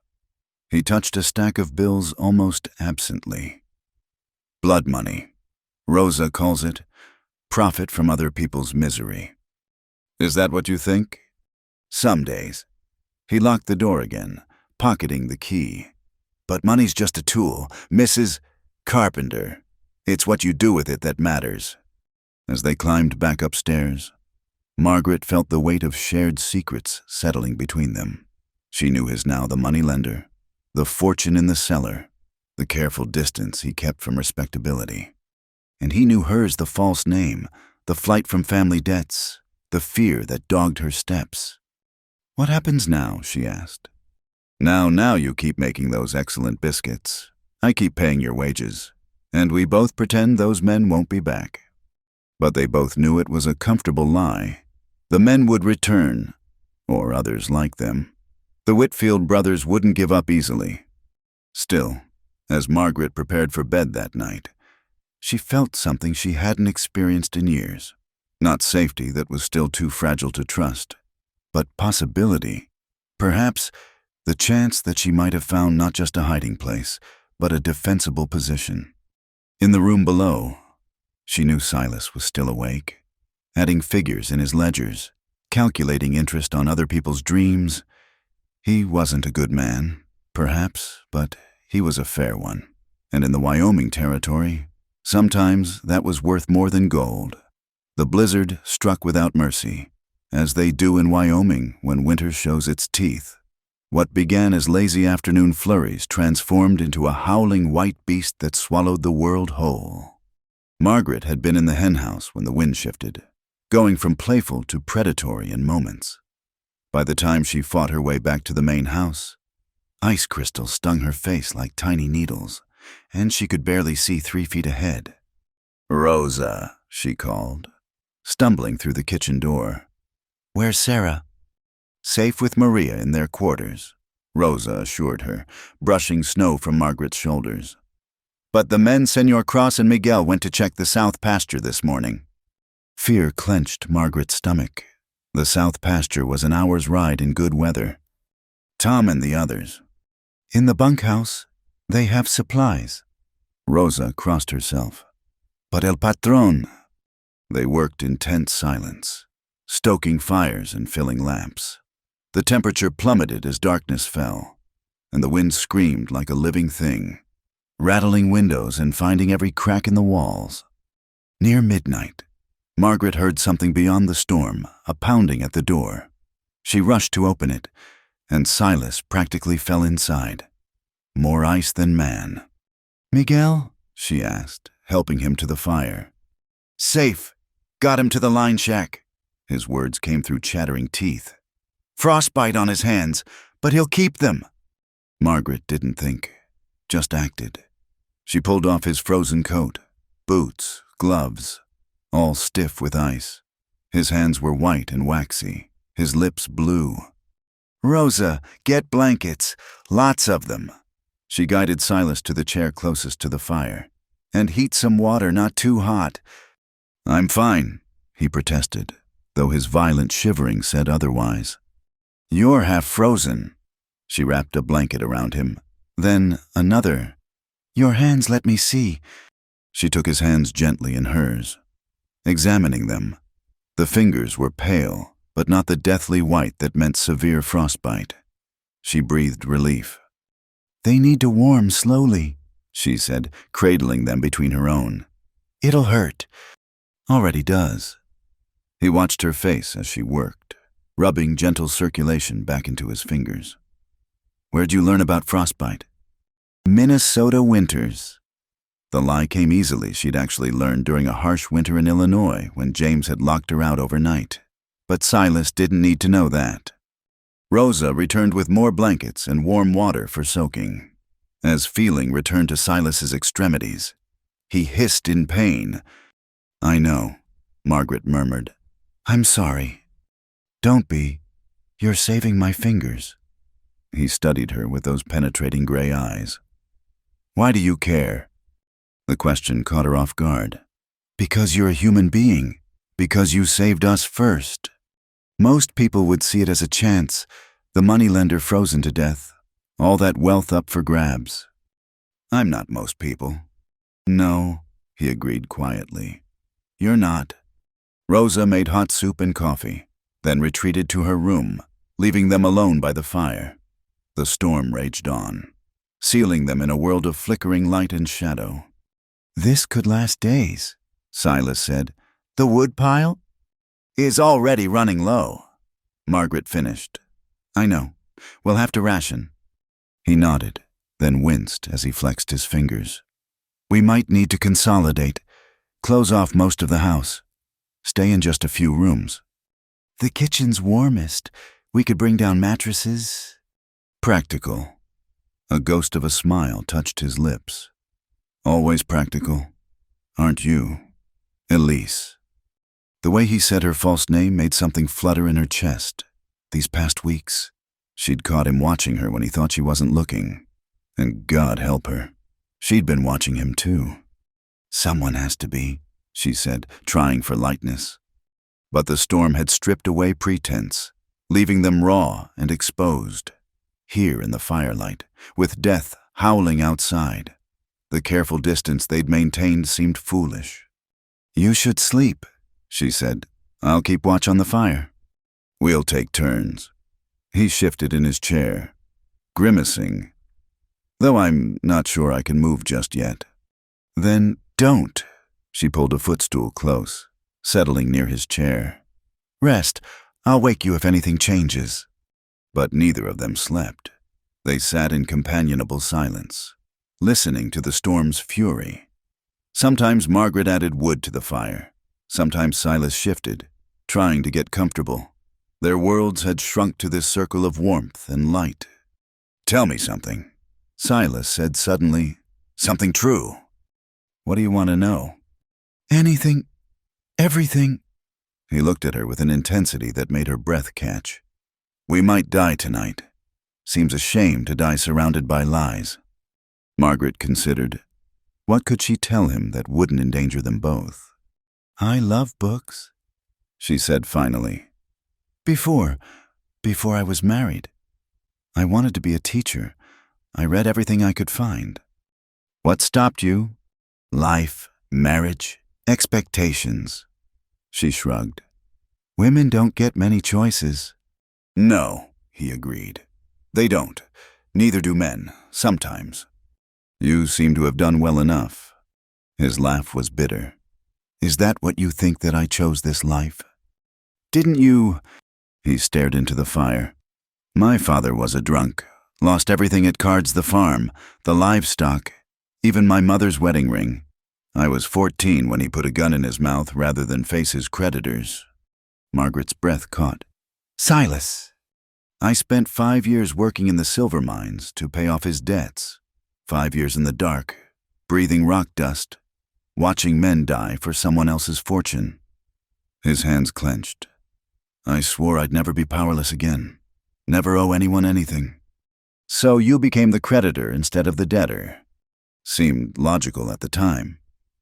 He touched a stack of bills almost absently. "Blood money. Rosa calls it profit from other people's misery." "Is that what you think?" "Some days." He locked the door again, pocketing the key. "But money's just a tool, Mrs. Carpenter. It's what you do with it that matters." As they climbed back upstairs, Margaret felt the weight of shared secrets settling between them. She knew his now, the moneylender, the fortune in the cellar, the careful distance he kept from respectability. And he knew hers, the false name, the flight from family debts, the fear that dogged her steps. "What happens now?" she asked. Now you keep making those excellent biscuits. I keep paying your wages, and we both pretend those men won't be back." But they both knew it was a comfortable lie. The men would return, or others like them. The Whitfield brothers wouldn't give up easily. Still, as Margaret prepared for bed that night, she felt something she hadn't experienced in years. Not safety that was still too fragile to trust, but possibility. Perhaps the chance that she might have found not just a hiding place, but a defensible position. In the room below, she knew Silas was still awake, adding figures in his ledgers, calculating interest on other people's dreams. He wasn't a good man, perhaps, but he was a fair one. And in the Wyoming territory, sometimes that was worth more than gold. The blizzard struck without mercy, as they do in Wyoming when winter shows its teeth. What began as lazy afternoon flurries transformed into a howling white beast that swallowed the world whole. Margaret had been in the henhouse when the wind shifted, going from playful to predatory in moments. By the time she fought her way back to the main house, ice crystals stung her face like tiny needles, and she could barely see 3 feet ahead. "Rosa," she called, stumbling through the kitchen door. "Where's Sarah?" "Safe with Maria in their quarters," Rosa assured her, brushing snow from Margaret's shoulders. "But the men Senor Cross and Miguel went to check the south pasture this morning." Fear clenched Margaret's stomach. The south pasture was an hour's ride in good weather. "Tom and the others." "In the bunkhouse, they have supplies." Rosa crossed herself. "But El Patron." They worked in tense silence, stoking fires and filling lamps. The temperature plummeted as darkness fell, and the wind screamed like a living thing, rattling windows and finding every crack in the walls. Near midnight, Margaret heard something beyond the storm, a pounding at the door. She rushed to open it, and Silas practically fell inside. More ice than man. "Miguel?" she asked, helping him to the fire. "Safe. Got him to the line shack." His words came through chattering teeth. "Frostbite on his hands, but he'll keep them." Margaret didn't think, just acted. She pulled off his frozen coat, boots, gloves, all stiff with ice. His hands were white and waxy, his lips blue. "Rosa, get blankets, lots of them." She guided Silas to the chair closest to the fire. "And heat some water, not too hot." "I'm fine," he protested, though his violent shivering said otherwise. "You're half frozen." She wrapped a blanket around him. Then another. "Your hands, let me see." She took his hands gently in hers, examining them. The fingers were pale, but not the deathly white that meant severe frostbite. She breathed relief. "They need to warm slowly," she said, cradling them between her own. "It'll hurt." "Already does." He watched her face as she worked, rubbing gentle circulation back into his fingers. "Where'd you learn about frostbite?" "Minnesota winters." The lie came easily. She'd actually learned during a harsh winter in Illinois when James had locked her out overnight. But Silas didn't need to know that. Rosa returned with more blankets and warm water for soaking. As feeling returned to Silas's extremities, he hissed in pain. "I know," Margaret murmured. "I'm sorry." "Don't be. You're saving my fingers." He studied her with those penetrating gray eyes. "Why do you care?" The question caught her off guard. "Because you're a human being. Because you saved us first. Most people would see it as a chance, the moneylender frozen to death, all that wealth up for grabs. I'm not most people." "No," he agreed quietly. "You're not." Rosa made hot soup and coffee, then retreated to her room, leaving them alone by the fire. The storm raged on, sealing them in a world of flickering light and shadow. "This could last days," Silas said. "The wood pile is already running low," Margaret finished. "I know. We'll have to ration." He nodded, then winced as he flexed his fingers. "We might need to consolidate, close off most of the house, stay in just a few rooms." "The kitchen's warmest. We could bring down mattresses." "Practical." A ghost of a smile touched his lips. "Always practical, aren't you, Elise?" The way he said her false name made something flutter in her chest. These past weeks, she'd caught him watching her when he thought she wasn't looking. And God help her, she'd been watching him too. "Someone has to be," she said, trying for lightness. But the storm had stripped away pretense, leaving them raw and exposed. Here in the firelight, with death howling outside, the careful distance they'd maintained seemed foolish. "You should sleep," she said. "I'll keep watch on the fire." "We'll take turns." He shifted in his chair, grimacing, "though I'm not sure I can move just yet." "Then don't." She pulled a footstool close, settling near his chair. "Rest. I'll wake you if anything changes." But neither of them slept. They sat in companionable silence, listening to the storm's fury. Sometimes Margaret added wood to the fire. Sometimes Silas shifted, trying to get comfortable. Their worlds had shrunk to this circle of warmth and light. "Tell me something," Silas said suddenly. "Something true." "What do you want to know?" "Anything. Everything." He looked at her with an intensity that made her breath catch. "We might die tonight. Seems a shame to die surrounded by lies." Margaret considered. What could she tell him that wouldn't endanger them both? "I love books," she said finally. Before I was married. I wanted to be a teacher. I read everything I could find." "What stopped you?" "Life, marriage, expectations." She shrugged. "Women don't get many choices." "No," he agreed. "They don't. Neither do men, sometimes." "You seem to have done well enough." His laugh was bitter. "Is that what you think, that I chose this life? Didn't you—" He stared into the fire. "My father was a drunk, lost everything at cards, the farm, the livestock, even my mother's wedding ring. I was 14 when he put a gun in his mouth rather than face his creditors." Margaret's breath caught. "Silas!" "I spent 5 years working in the silver mines to pay off his debts. 5 years in the dark, breathing rock dust, watching men die for someone else's fortune." His hands clenched. "I swore I'd never be powerless again, never owe anyone anything." "So you became the creditor instead of the debtor." Seemed logical at the time.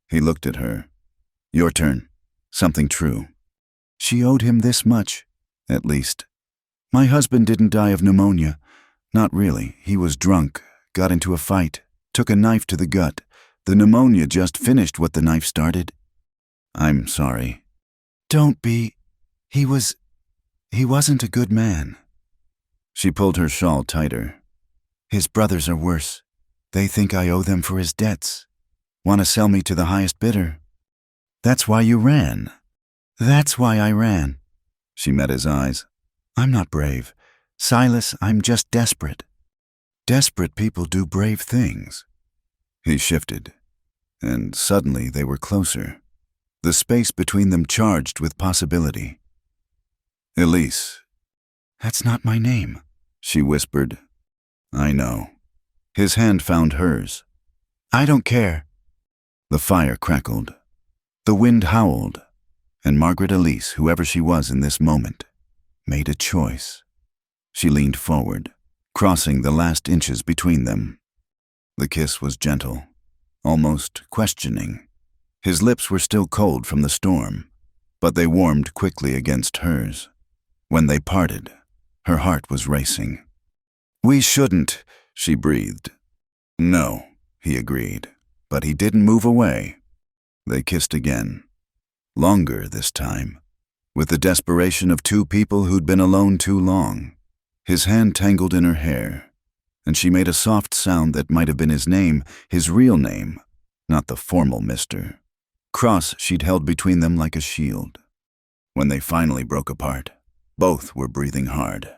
He looked at her. "Your turn. Something true." She owed him this much, at least. "My husband didn't die of pneumonia. Not really. He was drunk, got into a fight, took a knife to the gut. The pneumonia just finished what the knife started. I'm sorry. Don't be. He wasn't a good man. She pulled her shawl tighter. His brothers are worse. They think I owe them for his debts. Want to sell me to the highest bidder. That's why you ran. That's why I ran. She met his eyes. I'm not brave. Silas, I'm just desperate. Desperate people do brave things. He shifted, and suddenly they were closer. The space between them charged with possibility. Elise. That's not my name, she whispered. I know. His hand found hers. I don't care. The fire crackled. The wind howled, and Margaret Elise, whoever she was in this moment, made a choice. She leaned forward, crossing the last inches between them. The kiss was gentle, almost questioning. His lips were still cold from the storm, but they warmed quickly against hers. When they parted, her heart was racing. We shouldn't, she breathed. No, he agreed, but he didn't move away. They kissed again. Longer this time, with the desperation of two people who'd been alone too long. His hand tangled in her hair, and she made a soft sound that might have been his name, his real name, not the formal Mr. Cross she'd held between them like a shield. When they finally broke apart, both were breathing hard.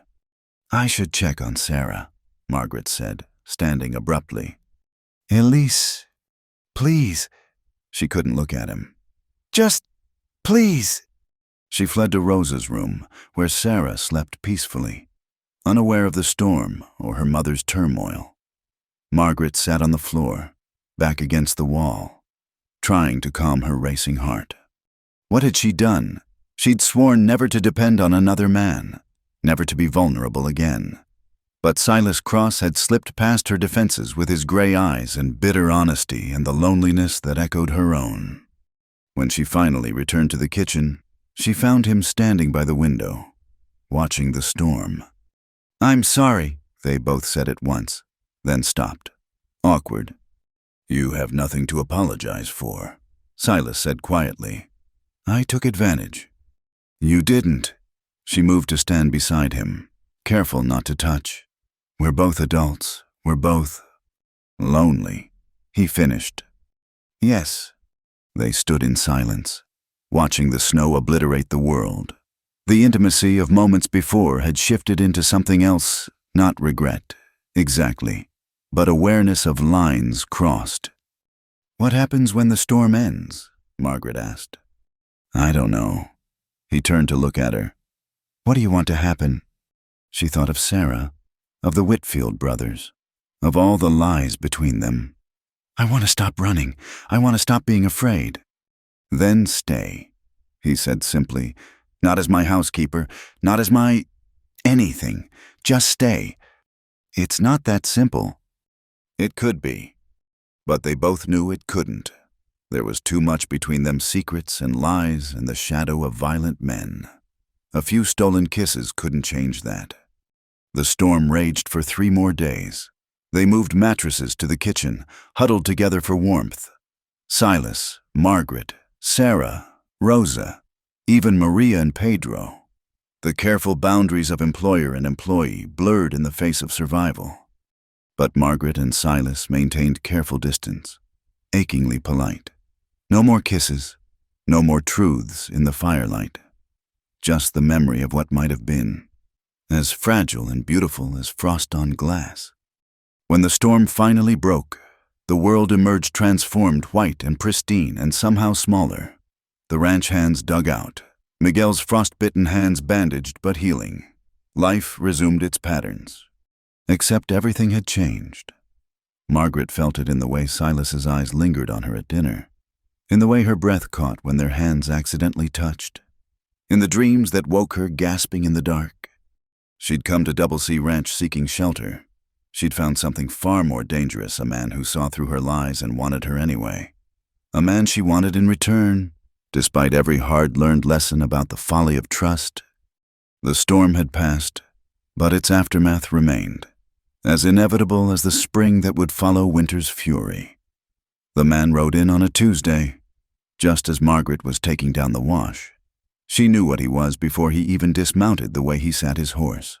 I should check on Sarah, Margaret said, standing abruptly. Elise, please. She couldn't look at him. Just, please. She fled to Rosa's room, where Sarah slept peacefully, unaware of the storm or her mother's turmoil. Margaret sat on the floor, back against the wall, trying to calm her racing heart. What had she done? She'd sworn never to depend on another man, never to be vulnerable again. But Silas Cross had slipped past her defenses with his gray eyes and bitter honesty and the loneliness that echoed her own. When she finally returned to the kitchen, she found him standing by the window, watching the storm. I'm sorry, they both said at once, then stopped. Awkward. You have nothing to apologize for, Silas said quietly. I took advantage. You didn't. She moved to stand beside him, careful not to touch. We're both adults. We're both lonely, he finished. Yes. They stood in silence, watching the snow obliterate the world. The intimacy of moments before had shifted into something else, not regret, exactly, but awareness of lines crossed. What happens when the storm ends? Margaret asked. I don't know. He turned to look at her. What do you want to happen? She thought of Sarah, of the Whitfield brothers, of all the lies between them. I want to stop running. I want to stop being afraid. Then stay, he said simply. Not as my housekeeper, not as my anything. Just stay. It's not that simple. It could be, but they both knew it couldn't. There was too much between them, secrets and lies and the shadow of violent men. A few stolen kisses couldn't change that. The storm raged for 3 more days. They moved mattresses to the kitchen, huddled together for warmth. Silas, Margaret, Sarah, Rosa, even Maria and Pedro. The careful boundaries of employer and employee blurred in the face of survival. But Margaret and Silas maintained careful distance, achingly polite. No more kisses, no more truths in the firelight. Just the memory of what might have been, as fragile and beautiful as frost on glass. When the storm finally broke, the world emerged transformed, white and pristine, and somehow smaller. The ranch hands dug out, Miguel's frostbitten hands bandaged but healing. Life resumed its patterns. Except everything had changed. Margaret felt it in the way Silas's eyes lingered on her at dinner, in the way her breath caught when their hands accidentally touched, in the dreams that woke her gasping in the dark. She'd come to Double C Ranch seeking shelter. She'd found something far more dangerous, a man who saw through her lies and wanted her anyway. A man she wanted in return, despite every hard-learned lesson about the folly of trust. The storm had passed, but its aftermath remained. as inevitable as the spring that would follow winter's fury. The man rode in on a Tuesday, just as Margaret was taking down the wash. She knew what he was before he even dismounted, the way he sat his horse,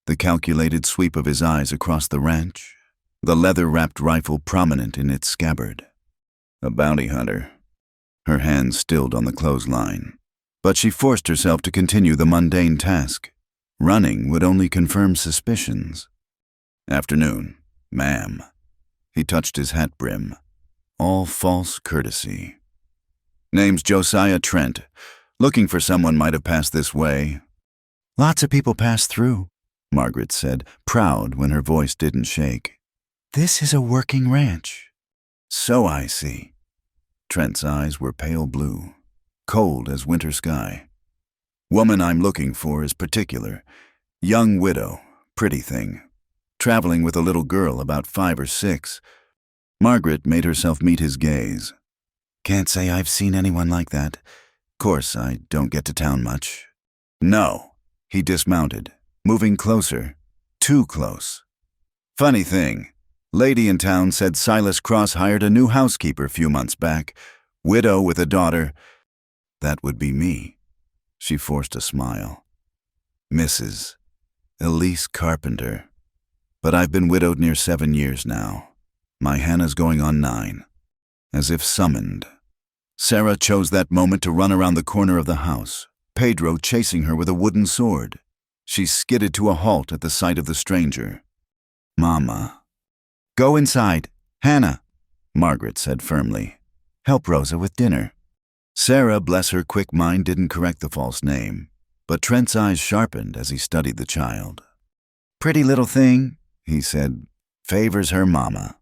the calculated sweep of his eyes across the ranch, the leather-wrapped rifle prominent in its scabbard. A bounty hunter. Her hands stilled on the clothesline, but she forced herself to continue the mundane task. Running would only confirm suspicions. Afternoon, ma'am. He touched his hat brim. All false courtesy. Name's Josiah Trent. Looking for someone might have passed this way. Lots of people pass through, Margaret said, proud when her voice didn't shake. This is a working ranch. So I see. Trent's eyes were pale blue, cold as winter sky. Woman I'm looking for is particular. Young widow, pretty thing. Traveling with a little girl about 5 or 6. Margaret made herself meet his gaze. Can't say I've seen anyone like that. Course, I don't get to town much. No. He dismounted, moving closer. Too close. Funny thing. Lady in town said Silas Cross hired a new housekeeper a few months back. Widow with a daughter. That would be me. She forced a smile. Mrs. Elise Carpenter. But I've been widowed near 7 years now. My Hannah's going on 9. As if summoned. Sarah chose that moment to run around the corner of the house, Pedro chasing her with a wooden sword. She skidded to a halt at the sight of the stranger. Mama. Go inside. Hannah, Margaret said firmly. Help Rosa with dinner. Sarah, bless her quick mind, didn't correct the false name, but Trent's eyes sharpened as he studied the child. Pretty little thing, he said, favors her mama.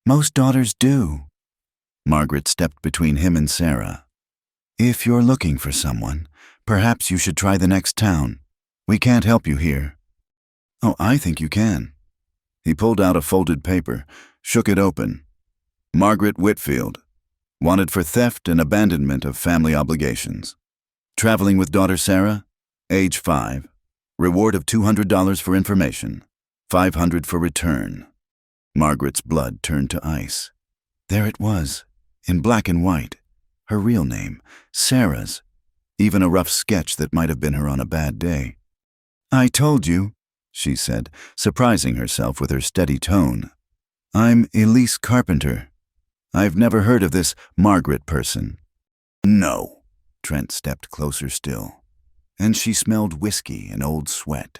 Most daughters do. Margaret stepped between him and Sarah. If you're looking for someone, perhaps you should try the next town. We can't help you here. Oh, I think you can. He pulled out a folded paper, shook it open. Margaret Whitfield, wanted for theft and abandonment of family obligations. Traveling with daughter Sarah, age 5. Reward of $200 for information, $500 for return. Margaret's blood turned to ice. There it was, in black and white. Her real name, Sarah's. Even a rough sketch that might have been her on a bad day. I told you, she said, surprising herself with her steady tone. I'm Elise Carpenter. I've never heard of this Margaret person. No. Trent stepped closer still. And she smelled whiskey and old sweat.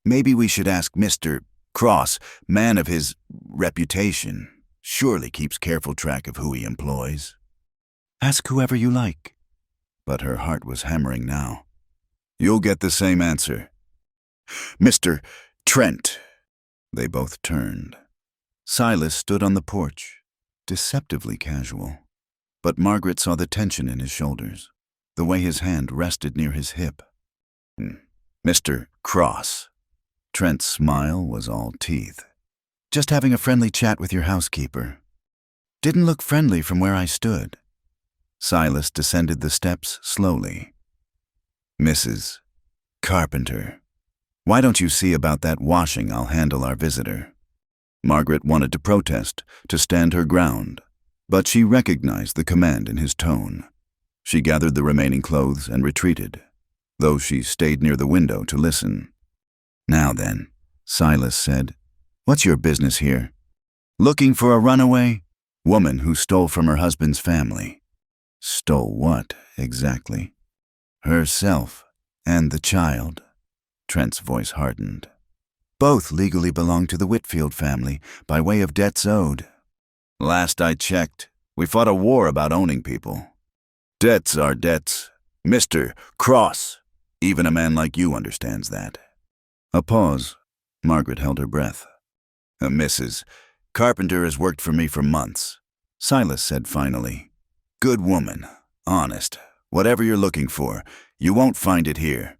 Maybe we should ask Mr. Cross, man of his reputation. Surely keeps careful track of who he employs. Ask whoever you like. But her heart was hammering now. You'll get the same answer. Mr. Trent. They both turned. Silas stood on the porch, deceptively casual. But Margaret saw the tension in his shoulders, the way his hand rested near his hip. Mr. Cross. Trent's smile was all teeth. Just having a friendly chat with your housekeeper. Didn't look friendly from where I stood. Silas descended the steps slowly. Mrs. Carpenter. Why don't you see about that washing? I'll handle our visitor. Margaret wanted to protest, to stand her ground, but she recognized the command in his tone. She gathered the remaining clothes and retreated, though she stayed near the window to listen. Now then, Silas said, what's your business here? Looking for a runaway? Woman who stole from her husband's family. Stole what, exactly? Herself and the child. Trent's voice hardened. Both legally belong to the Whitfield family by way of debts owed. Last I checked, we fought a war about owning people. Debts are debts. Mr. Cross. Even a man like you understands that. A pause. Margaret held her breath. Mrs. Carpenter has worked for me for months. Silas said finally. Good woman. Honest. Whatever you're looking for, you won't find it here.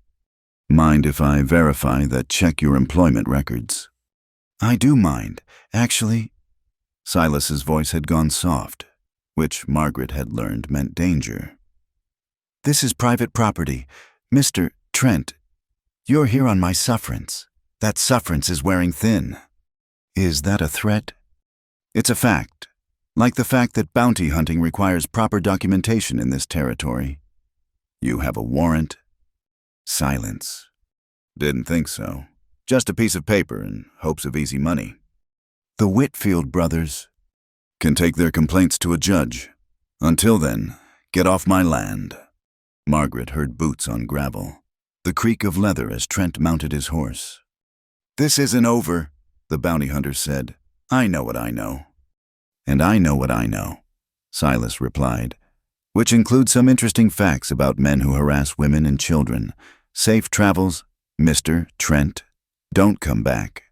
Mind if I verify that check your employment records? I do mind. Actually, Silas's voice had gone soft, which Margaret had learned meant danger. This is private property. Mr. Trent, you're here on my sufferance. That sufferance is wearing thin. Is that a threat? It's a fact. Like the fact that bounty hunting requires proper documentation in this territory. You have a warrant? Silence. Didn't think so. Just a piece of paper in hopes of easy money. The Whitfield brothers can take their complaints to a judge. Until then, get off my land. Margaret heard boots on gravel, the creak of leather as Trent mounted his horse. This isn't over, the bounty hunter said. I know what I know. And I know what I know, Silas replied, which includes some interesting facts about men who harass women and children. Safe travels, Mr. Trent. Don't come back.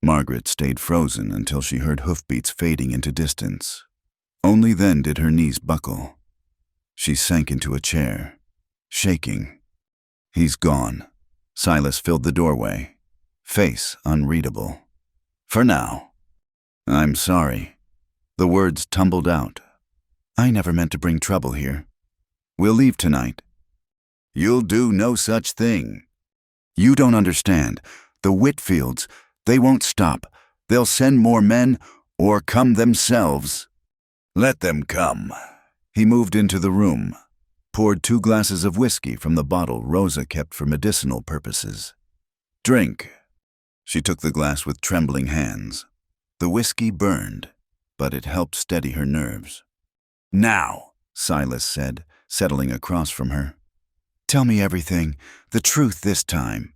Margaret stayed frozen until she heard hoofbeats fading into distance. Only then did her knees buckle. She sank into a chair, shaking. He's gone. Silas filled the doorway, face unreadable. For now. I'm sorry. The words tumbled out. I never meant to bring trouble here. We'll leave tonight. You'll do no such thing. You don't understand. The Whitfields, they won't stop. They'll send more men or come themselves. Let them come. He moved into the room, poured 2 glasses of whiskey from the bottle Rosa kept for medicinal purposes. Drink. She took the glass with trembling hands. The whiskey burned, but it helped steady her nerves. Now, Silas said, settling across from her. Tell me everything, the truth this time.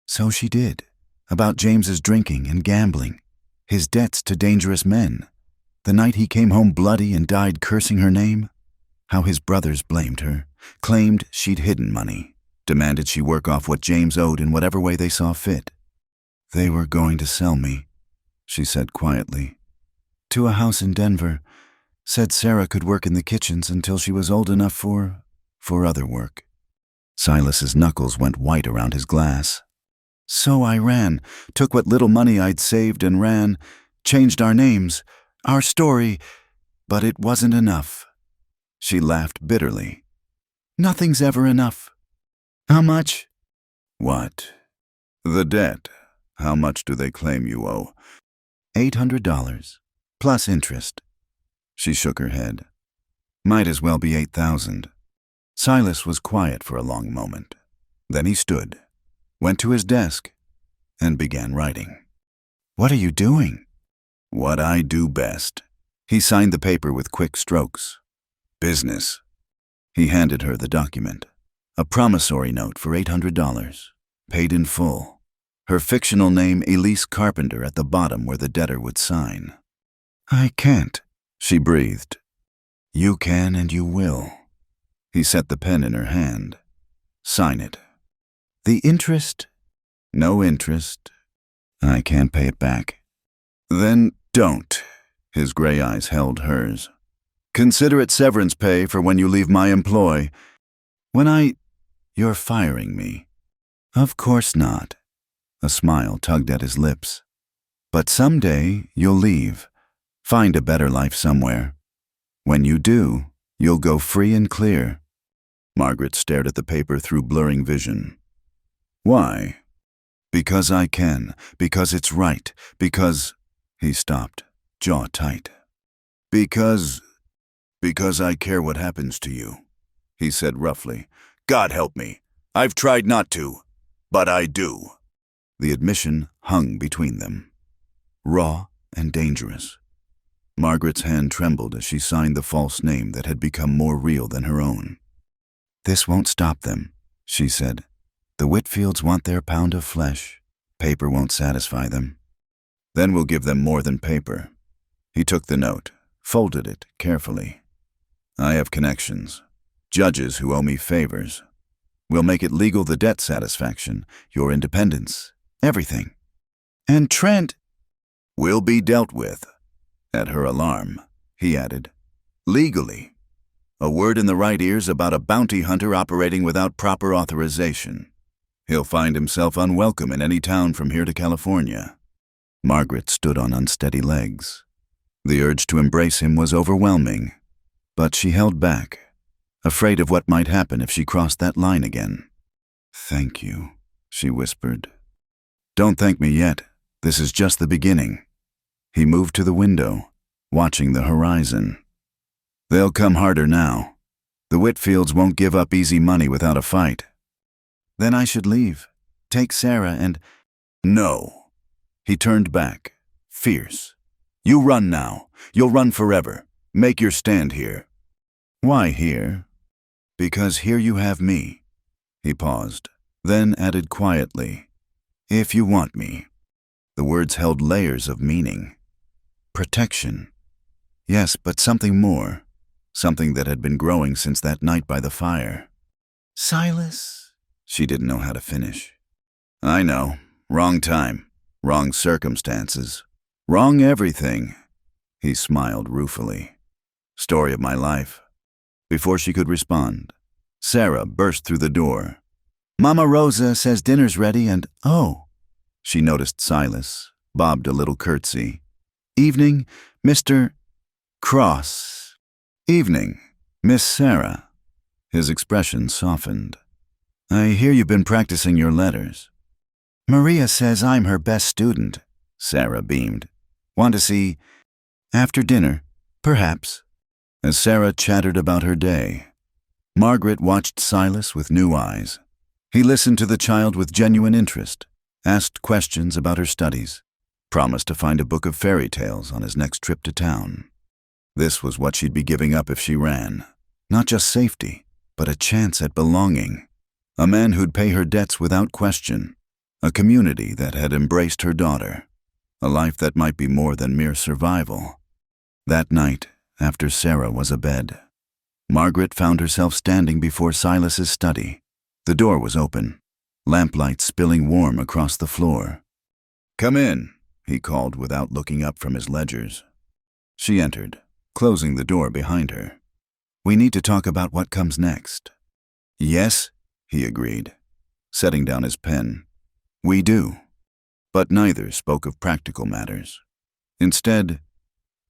So she did, about James's drinking and gambling, his debts to dangerous men, the night he came home bloody and died cursing her name, how his brothers blamed her, claimed she'd hidden money, demanded she work off what James owed in whatever way they saw fit. They were going to sell me, she said quietly, to a house in Denver. Said Sarah could work in the kitchens until she was old enough for other work. Silas's knuckles went white around his glass. So I ran, took what little money I'd saved and ran, changed our names, our story, but it wasn't enough. She laughed bitterly. Nothing's ever enough. How much? What? The debt. How much do they claim you owe? $800, plus interest. She shook her head. Might as well be 8,000. Silas was quiet for a long moment. Then he stood, went to his desk, and began writing. What are you doing? What I do best. He signed the paper with quick strokes. Business. He handed her the document. A promissory note for $800, paid in full. Her fictional name Elise Carpenter at the bottom where the debtor would sign. I can't, she breathed. You can and you will. He set the pen in her hand. Sign it. The interest? No interest. I can't pay it back. Then don't. His gray eyes held hers. Consider it severance pay for when you leave my employ. You're firing me. Of course not. A smile tugged at his lips. But someday you'll leave. Find a better life somewhere. When you do, you'll go free and clear. Margaret stared at the paper through blurring vision. Why? Because I can. Because it's right. Because... He stopped, jaw tight. Because I care what happens to you, he said roughly. God help me. I've tried not to, but I do. The admission hung between them, raw and dangerous. Margaret's hand trembled as she signed the false name that had become more real than her own. This won't stop them, she said. The Whitfields want their pound of flesh. Paper won't satisfy them. Then we'll give them more than paper. He took the note, folded it carefully. I have connections, judges who owe me favors. We'll make it legal, the debt satisfaction, your independence, everything. And Trent will be dealt with. At her alarm, he added, legally. A word in the right ears about a bounty hunter operating without proper authorization. He'll find himself unwelcome in any town from here to California. Margaret stood on unsteady legs. The urge to embrace him was overwhelming, but she held back, afraid of what might happen if she crossed that line again. Thank you, she whispered. Don't thank me yet. This is just the beginning. He moved to the window, watching the horizon. They'll come harder now. The Whitfields won't give up easy money without a fight. Then I should leave. Take Sarah and... No. He turned back, fierce. You run now. You'll run forever. Make your stand here. Why here? Because here you have me. He paused, then added quietly, if you want me. The words held layers of meaning. Protection. Yes, but something more. Something that had been growing since that night by the fire. Silas? She didn't know how to finish. I know. Wrong time. Wrong circumstances. Wrong everything. He smiled ruefully. Story of my life. Before she could respond, Sarah burst through the door. Mama Rosa says dinner's ready and, oh. She noticed Silas, bobbed a little curtsy. Evening, Mr. Cross. Evening, Miss Sarah. His expression softened. I hear you've been practicing your letters. Maria says I'm her best student, Sarah beamed. Want to see? After dinner, perhaps. As Sarah chattered about her day, Margaret watched Silas with new eyes. He listened to the child with genuine interest, asked questions about her studies, promised to find a book of fairy tales on his next trip to town. This was what she'd be giving up if she ran. Not just safety, but a chance at belonging. A man who'd pay her debts without question. A community that had embraced her daughter. A life that might be more than mere survival. That night, after Sarah was abed, Margaret found herself standing before Silas's study. The door was open, lamplight spilling warm across the floor. Come in, he called without looking up from his ledgers. She entered, closing the door behind her. We need to talk about what comes next. Yes, he agreed, setting down his pen. We do. But neither spoke of practical matters. Instead,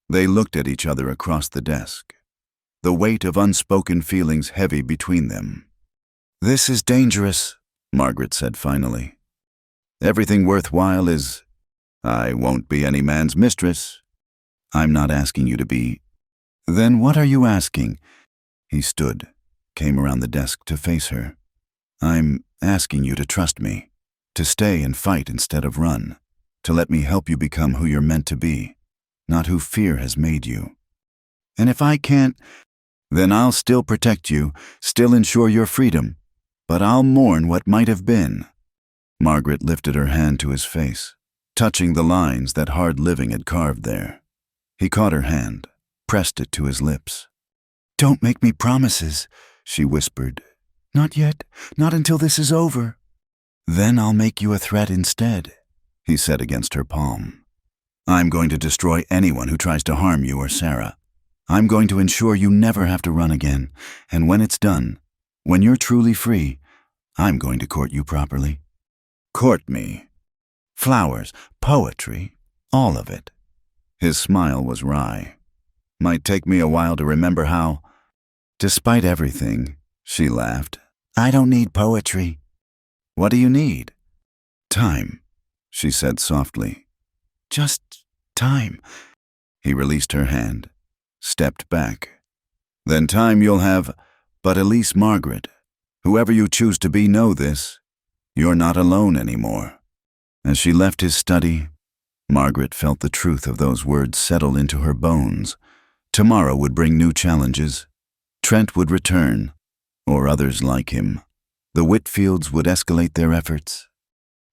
they looked at each other across the desk, the weight of unspoken feelings heavy between them. This is dangerous, Margaret said finally. Everything worthwhile is... I won't be any man's mistress. I'm not asking you to be... Then what are you asking? He stood, came around the desk to face her. I'm asking you to trust me, to stay and fight instead of run, to let me help you become who you're meant to be, not who fear has made you. And if I can't, then I'll still protect you, still ensure your freedom, but I'll mourn what might have been. Margaret lifted her hand to his face, touching the lines that hard living had carved there. He caught her hand, pressed it to his lips. Don't make me promises, she whispered. Not yet, not until this is over. Then I'll make you a threat instead, he said against her palm. I'm going to destroy anyone who tries to harm you or Sarah. I'm going to ensure you never have to run again, and when it's done, when you're truly free, I'm going to court you properly. Court me. Flowers, poetry, all of it. His smile was wry. Might take me a while to remember how... Despite everything, she laughed. I don't need poetry. What do you need? Time, she said softly. Just time. He released her hand, stepped back. Then time you'll have, but Elise Margaret, whoever you choose to be, know this. You're not alone anymore. As she left his study, Margaret felt the truth of those words settle into her bones. Tomorrow would bring new challenges. Trent would return, or others like him. The Whitfields would escalate their efforts.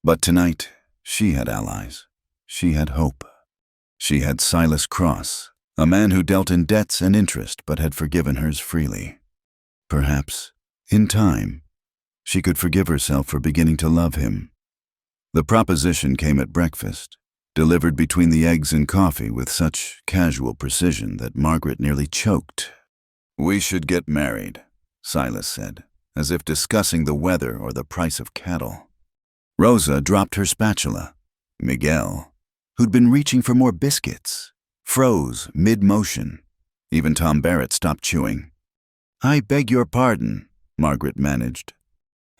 But tonight, she had allies. She had hope. She had Silas Cross, a man who dealt in debts and interest but had forgiven hers freely. Perhaps, in time, she could forgive herself for beginning to love him. The proposition came at breakfast, delivered between the eggs and coffee with such casual precision that Margaret nearly choked. We should get married, Silas said, as if discussing the weather or the price of cattle. Rosa dropped her spatula. Miguel, who'd been reaching for more biscuits, froze mid-motion. Even Tom Barrett stopped chewing. I beg your pardon, Margaret managed.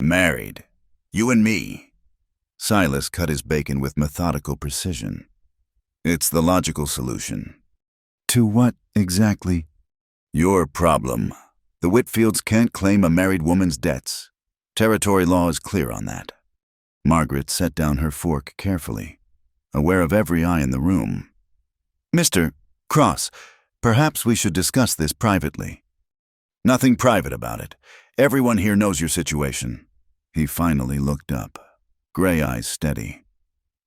Married. You and me. Silas cut his bacon with methodical precision. It's the logical solution. To what exactly? Your problem. The Whitfields can't claim a married woman's debts. Territory law is clear on that. Margaret set down her fork carefully, aware of every eye in the room. Mr. Cross, perhaps we should discuss this privately. Nothing private about it. Everyone here knows your situation. He finally looked up, gray eyes steady.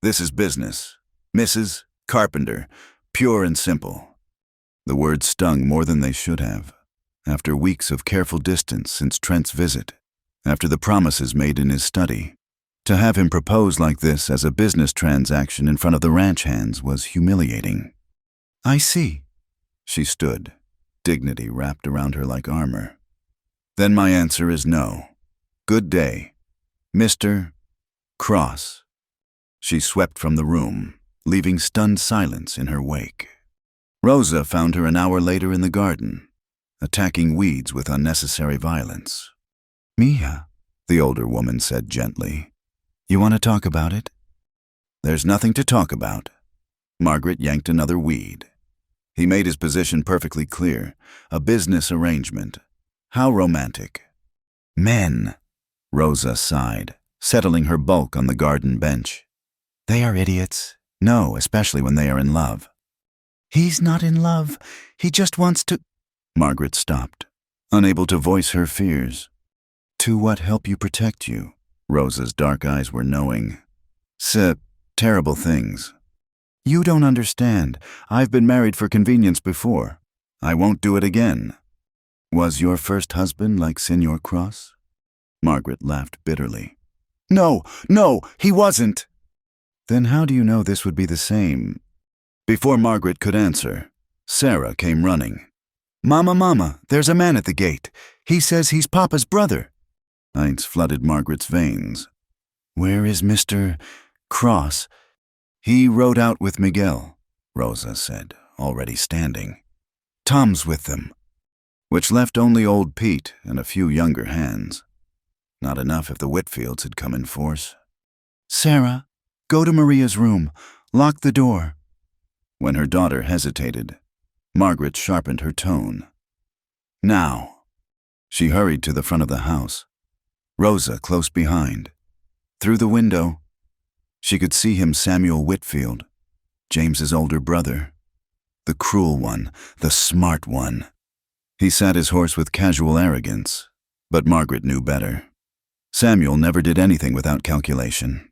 This is business. Mrs. Carpenter, pure and simple. The words stung more than they should have. After weeks of careful distance since Trent's visit, after the promises made in his study, to have him propose like this as a business transaction in front of the ranch hands was humiliating. I see. She stood, dignity wrapped around her like armor. Then my answer is no. Good day, Mr. Cross. She swept from the room, leaving stunned silence in her wake. Rosa found her an hour later in the garden, attacking weeds with unnecessary violence. Mia, the older woman said gently, you want to talk about it? There's nothing to talk about. Margaret yanked another weed. He made his position perfectly clear, a business arrangement. How romantic. Men, Rosa sighed, settling her bulk on the garden bench. They are idiots. No, especially when they are in love. He's not in love. He just wants to... Margaret stopped, unable to voice her fears. To what help you protect you? Rosa's dark eyes were knowing. Terrible things. You don't understand. I've been married for convenience before. I won't do it again. Was your first husband like Senor Cross? Margaret laughed bitterly. No, he wasn't. Then how do you know this would be the same? Before Margaret could answer, Sarah came running. Mama, there's a man at the gate. He says he's Papa's brother. Ice flooded Margaret's veins. Where is Mr. Cross? He rode out with Miguel, Rosa said, already standing. Tom's with them. Which left only old Pete and a few younger hands. Not enough if the Whitfields had come in force. Sarah, go to Maria's room. Lock the door. When her daughter hesitated, Margaret sharpened her tone. Now. She hurried to the front of the house, Rosa close behind. Through the window, she could see him, Samuel Whitfield, James's older brother. The cruel one, the smart one. He sat his horse with casual arrogance, but Margaret knew better. Samuel never did anything without calculation.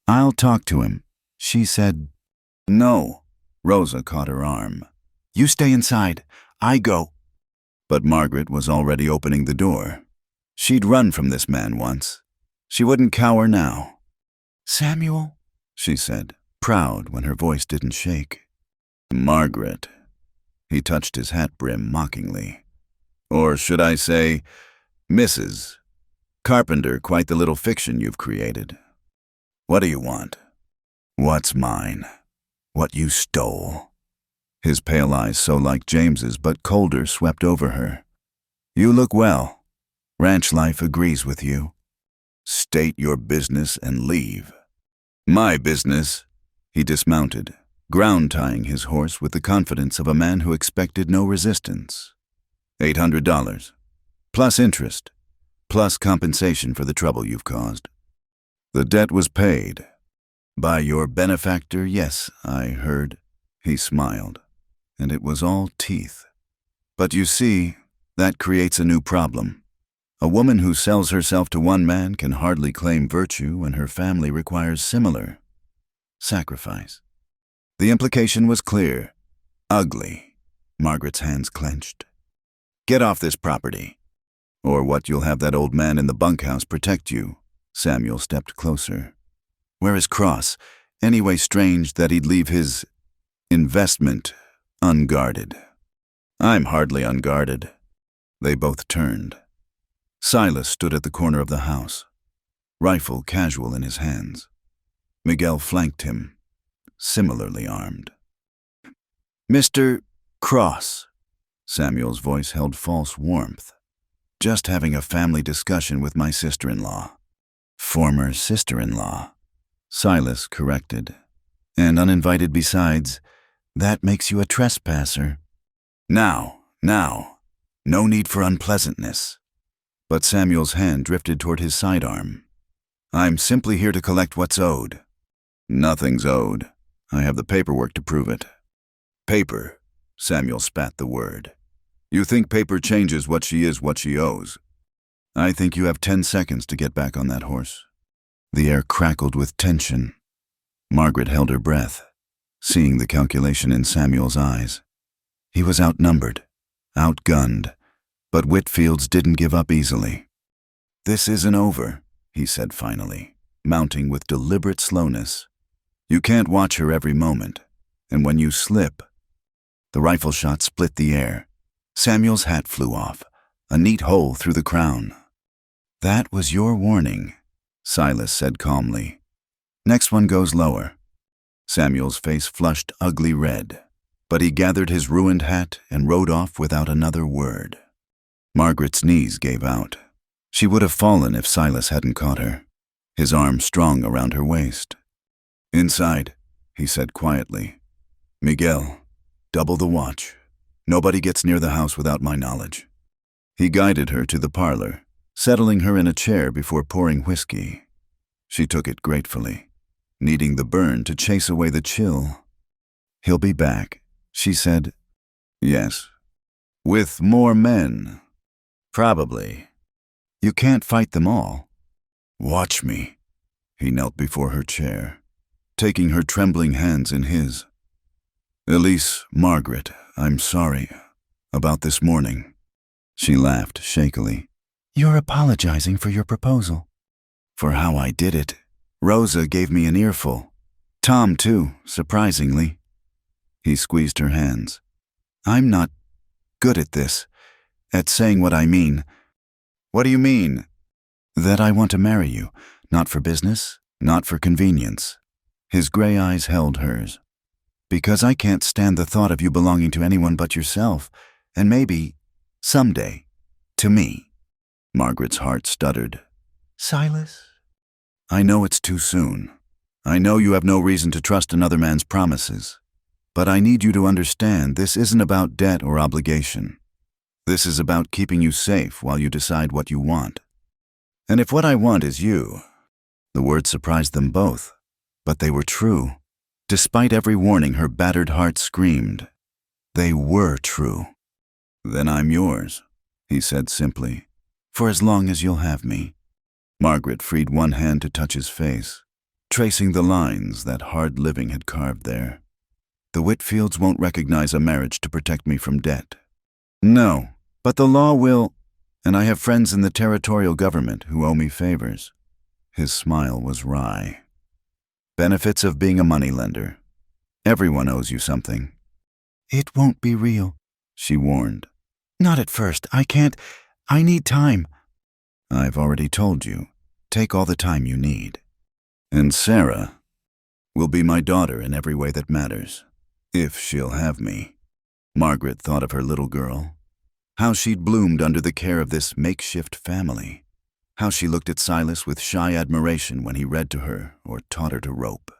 I'll talk to him, she said. No, Rosa caught her arm. You stay inside, I go. But Margaret was already opening the door. She'd run from this man once. She wouldn't cower now. Samuel, she said, proud when her voice didn't shake. Margaret. He touched his hat brim mockingly. Or should I say, Mrs. Carpenter, quite the little fiction you've created. What do you want? What's mine? What you stole. His pale eyes, so like James's but colder, swept over her. You look well. Ranch life agrees with you. State your business and leave. My business. He dismounted, ground-tying his horse with the confidence of a man who expected no resistance. $800, plus interest, plus compensation for the trouble you've caused. The debt was paid. By your benefactor, yes, I heard. He smiled, and it was all teeth. But you see, that creates a new problem. A woman who sells herself to one man can hardly claim virtue when her family requires similar sacrifice. The implication was clear. Ugly. Margaret's hands clenched. Get off this property, or what you'll have that old man in the bunkhouse protect you. Samuel stepped closer. Where is Cross? Anyway strange that he'd leave his investment unguarded. I'm hardly unguarded. They both turned. Silas stood at the corner of the house, rifle casual in his hands. Miguel flanked him, similarly armed. Mr. Cross. Samuel's voice held false warmth. Just having a family discussion with my sister-in-law. Former sister-in-law. Silas corrected. And uninvited besides, that makes you a trespasser. Now, no need for unpleasantness. But Samuel's hand drifted toward his sidearm. I'm simply here to collect what's owed. Nothing's owed. I have the paperwork to prove it. Paper, Samuel spat the word. You think paper changes what she is, what she owes. I think you have 10 seconds to get back on that horse. The air crackled with tension. Margaret held her breath, seeing the calculation in Samuel's eyes. He was outnumbered, outgunned, but Whitfield's didn't give up easily. This isn't over, he said finally, mounting with deliberate slowness. You can't watch her every moment, and when you slip... The rifle shot split the air. Samuel's hat flew off, a neat hole through the crown. That was your warning, Silas said calmly. Next one goes lower. Samuel's face flushed ugly red, but he gathered his ruined hat and rode off without another word. Margaret's knees gave out. She would have fallen if Silas hadn't caught her, his arm strong around her waist. Inside, he said quietly. Miguel, double the watch. Nobody gets near the house without my knowledge. He guided her to the parlor, settling her in a chair before pouring whiskey. She took it gratefully, needing the burn to chase away the chill. He'll be back, she said. Yes. With more men. Probably. You can't fight them all. Watch me. He knelt before her chair, taking her trembling hands in his. Elise, Margaret, I'm sorry about this morning. She laughed shakily. You're apologizing for your proposal. For how I did it. Rosa gave me an earful. Tom, too, surprisingly. He squeezed her hands. I'm not good at this, at saying what I mean. What do you mean? That I want to marry you, not for business, not for convenience. His gray eyes held hers. Because I can't stand the thought of you belonging to anyone but yourself, and maybe, someday, to me. Margaret's heart stuttered. Silas? I know it's too soon. I know you have no reason to trust another man's promises. But I need you to understand this isn't about debt or obligation. This is about keeping you safe while you decide what you want. And if what I want is you... The words surprised them both, but they were true. Despite every warning, her battered heart screamed. They were true. Then I'm yours, he said simply, for as long as you'll have me. Margaret freed one hand to touch his face, tracing the lines that hard living had carved there. The Whitfields won't recognize a marriage to protect me from debt. No, but the law will, and I have friends in the territorial government who owe me favors. His smile was wry. Benefits of being a moneylender. Everyone owes you something. It won't be real, she warned. Not at first. I can't. I need time. I've already told you. Take all the time you need. And Sarah will be my daughter in every way that matters, if she'll have me. Margaret thought of her little girl, how she'd bloomed under the care of this makeshift family, how she looked at Silas with shy admiration when he read to her or taught her to rope.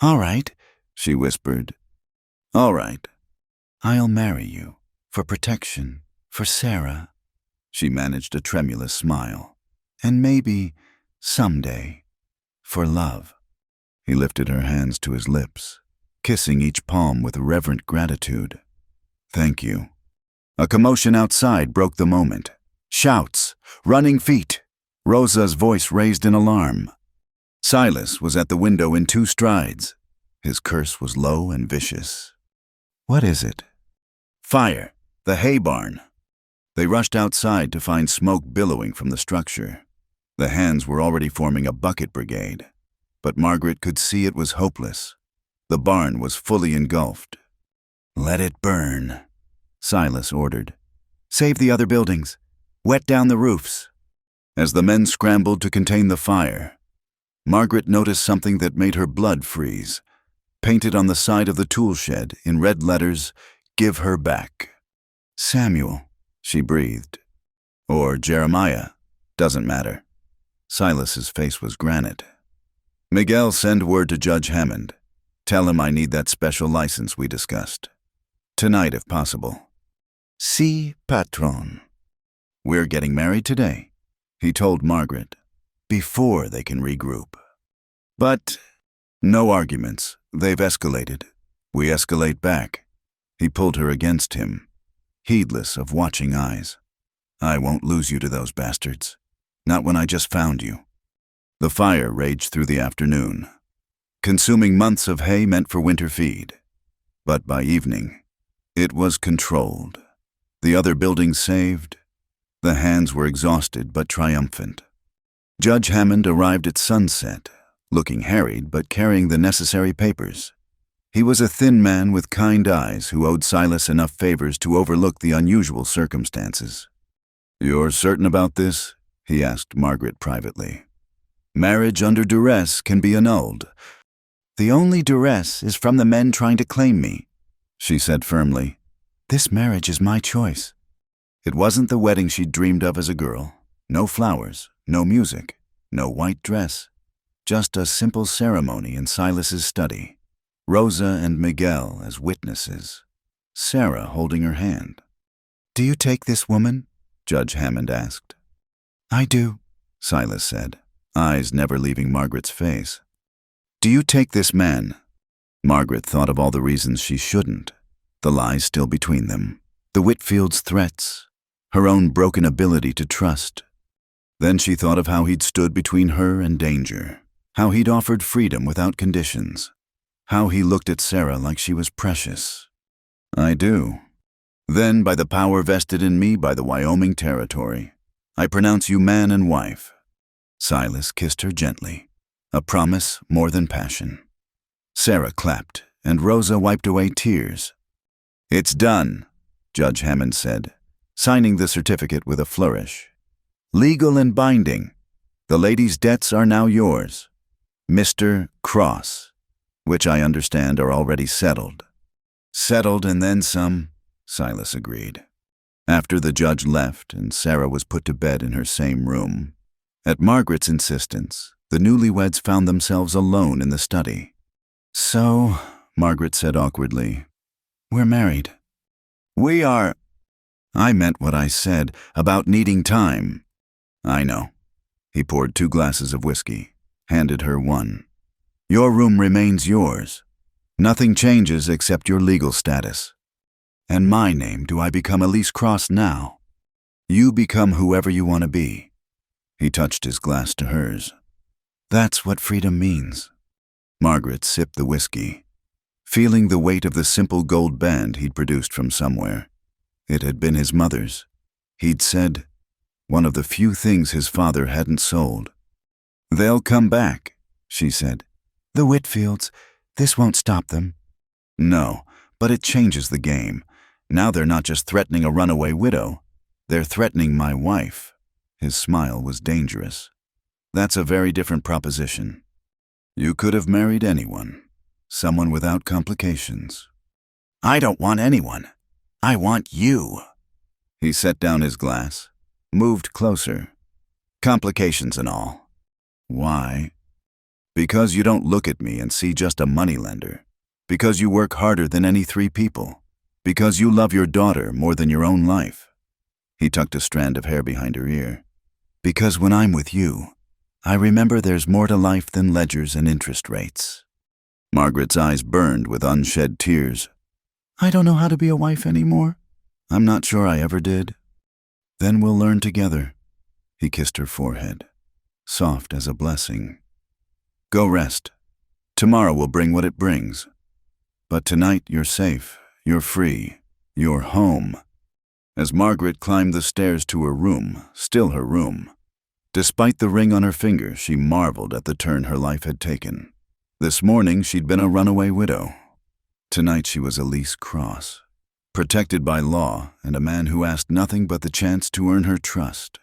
All right, she whispered. All right. I'll marry you, for protection, for Sarah. She managed a tremulous smile. And maybe, someday, for love. He lifted her hands to his lips, kissing each palm with reverent gratitude. Thank you. A commotion outside broke the moment. Shouts, running feet. Rosa's voice raised in alarm. Silas was at the window in 2 strides. His curse was low and vicious. What is it? Fire, the hay barn. They rushed outside to find smoke billowing from the structure. The hands were already forming a bucket brigade, but Margaret could see it was hopeless. The barn was fully engulfed. Let it burn, Silas ordered. Save the other buildings. Wet down the roofs. As the men scrambled to contain the fire, Margaret noticed something that made her blood freeze. Painted on the side of the tool shed in red letters, "Give her back." Samuel, she breathed. Or Jeremiah, doesn't matter. Silas's face was granite. Miguel, send word to Judge Hammond. Tell him I need that special license we discussed. Tonight, if possible. Si, patron. We're getting married today, he told Margaret, before they can regroup. But no arguments. They've escalated. We escalate back. He pulled her against him, heedless of watching eyes. I won't lose you to those bastards. Not when I just found you. The fire raged through the afternoon, consuming months of hay meant for winter feed. But by evening, it was controlled. The other buildings saved. The hands were exhausted but triumphant. Judge Hammond arrived at sunset, looking harried but carrying the necessary papers. He was a thin man with kind eyes who owed Silas enough favors to overlook the unusual circumstances. "You're certain about this?" he asked Margaret privately. "Marriage under duress can be annulled." "The only duress is from the men trying to claim me," she said firmly. "This marriage is my choice." It wasn't the wedding she'd dreamed of as a girl. No flowers, no music, no white dress. Just a simple ceremony in Silas's study. Rosa and Miguel as witnesses. Sarah holding her hand. "Do you take this woman?" Judge Hammond asked. "I do," Silas said, eyes never leaving Margaret's face. "Do you take this man?" Margaret thought of all the reasons she shouldn't. The lies still between them. The Whitfields' threats. Her own broken ability to trust. Then she thought of how he'd stood between her and danger. How he'd offered freedom without conditions. How he looked at Sarah like she was precious. "I do. Then, by the power vested in me by the Wyoming Territory, I pronounce you man and wife." Silas kissed her gently, a promise more than passion. Sarah clapped, and Rosa wiped away tears. "It's done," Judge Hammond said, signing the certificate with a flourish. "Legal and binding. The lady's debts are now yours. Mr. Cross, which I understand are already settled." "Settled and then some," Silas agreed. After the judge left and Sarah was put to bed in her same room, at Margaret's insistence, the newlyweds found themselves alone in the study. "So," Margaret said awkwardly, "we're married." "We are—" "I meant what I said about needing time." "I know." He poured 2 glasses of whiskey, handed her one. "Your room remains yours. Nothing changes except your legal status. And my name, do I become Elise Cross now? You become whoever you want to be." He touched his glass to hers. "That's what freedom means." Margaret sipped the whiskey, feeling the weight of the simple gold band he'd produced from somewhere. It had been his mother's. He'd said, one of the few things his father hadn't sold. "They'll come back," she said. "The Whitfields, this won't stop them." "No, but it changes the game. Now they're not just threatening a runaway widow. They're threatening my wife." His smile was dangerous. "That's a very different proposition. You could have married anyone. Someone without complications." "I don't want anyone. I want you." He set down his glass, moved closer. "Complications and all. Why?" "Because you don't look at me and see just a moneylender. Because you work harder than any 3 people. Because you love your daughter more than your own life." He tucked a strand of hair behind her ear. "Because when I'm with you, I remember there's more to life than ledgers and interest rates." Margaret's eyes burned with unshed tears. "I don't know how to be a wife anymore." "I'm not sure I ever did." "Then we'll learn together." He kissed her forehead, soft as a blessing. "Go rest. Tomorrow will bring what it brings. But tonight you're safe, you're free, you're home." As Margaret climbed the stairs to her room, still her room, despite the ring on her finger, she marveled at the turn her life had taken. This morning she'd been a runaway widow. Tonight she was Elise Cross, protected by law and a man who asked nothing but the chance to earn her trust.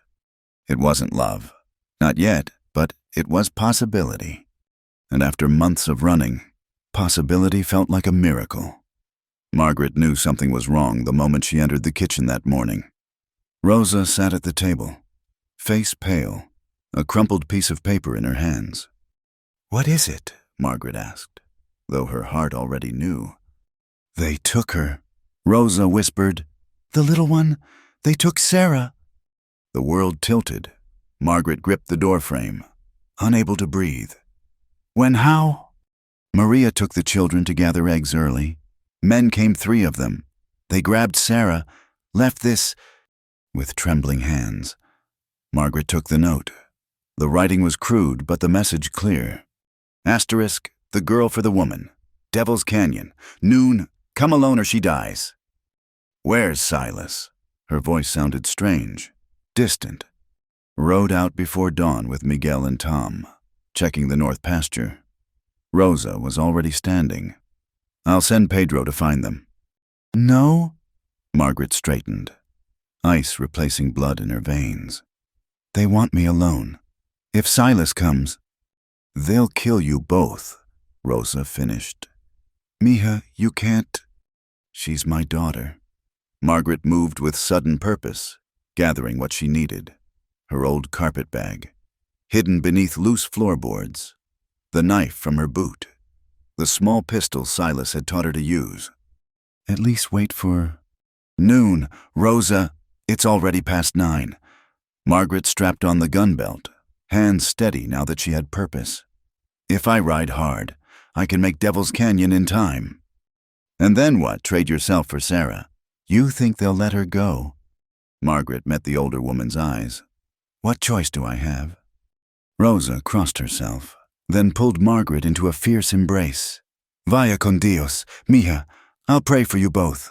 It wasn't love. Not yet, but it was possibility. And after months of running, possibility felt like a miracle. Margaret knew something was wrong the moment she entered the kitchen that morning. Rosa sat at the table, face pale, a crumpled piece of paper in her hands. "What is it?" Margaret asked. though her heart already knew. "They took her," Rosa whispered. "The little one, they took Sarah." The world tilted. Margaret gripped the doorframe, unable to breathe. "When how?" "Maria took the children to gather eggs early. Men came 3 of them. They grabbed Sarah, left this," with trembling hands. Margaret took the note. The writing was crude, but the message clear. Asterisk, the girl for the woman. Devil's Canyon. Noon, come alone or she dies. "Where's Silas?" Her voice sounded strange, distant. "Rode out before dawn with Miguel and Tom, checking the north pasture." Rosa was already standing. "I'll send Pedro to find them." "No?" Margaret straightened, ice replacing blood in her veins. "They want me alone. If Silas comes—" "They'll kill you both," Rosa finished. "Mija, you can't—" "She's my daughter." Margaret moved with sudden purpose, gathering what she needed. Her old carpet bag, hidden beneath loose floorboards, the knife from her boot, the small pistol Silas had taught her to use. "At least wait for—" "Noon, Rosa, it's already past 9. Margaret strapped on the gun belt, hands steady now that she had purpose. "If I ride hard, I can make Devil's Canyon in time." "And then what? Trade yourself for Sarah?" "You think they'll let her go?" Margaret met the older woman's eyes. "What choice do I have?" Rosa crossed herself, then pulled Margaret into a fierce embrace. "Vaya con Dios, mija, I'll pray for you both."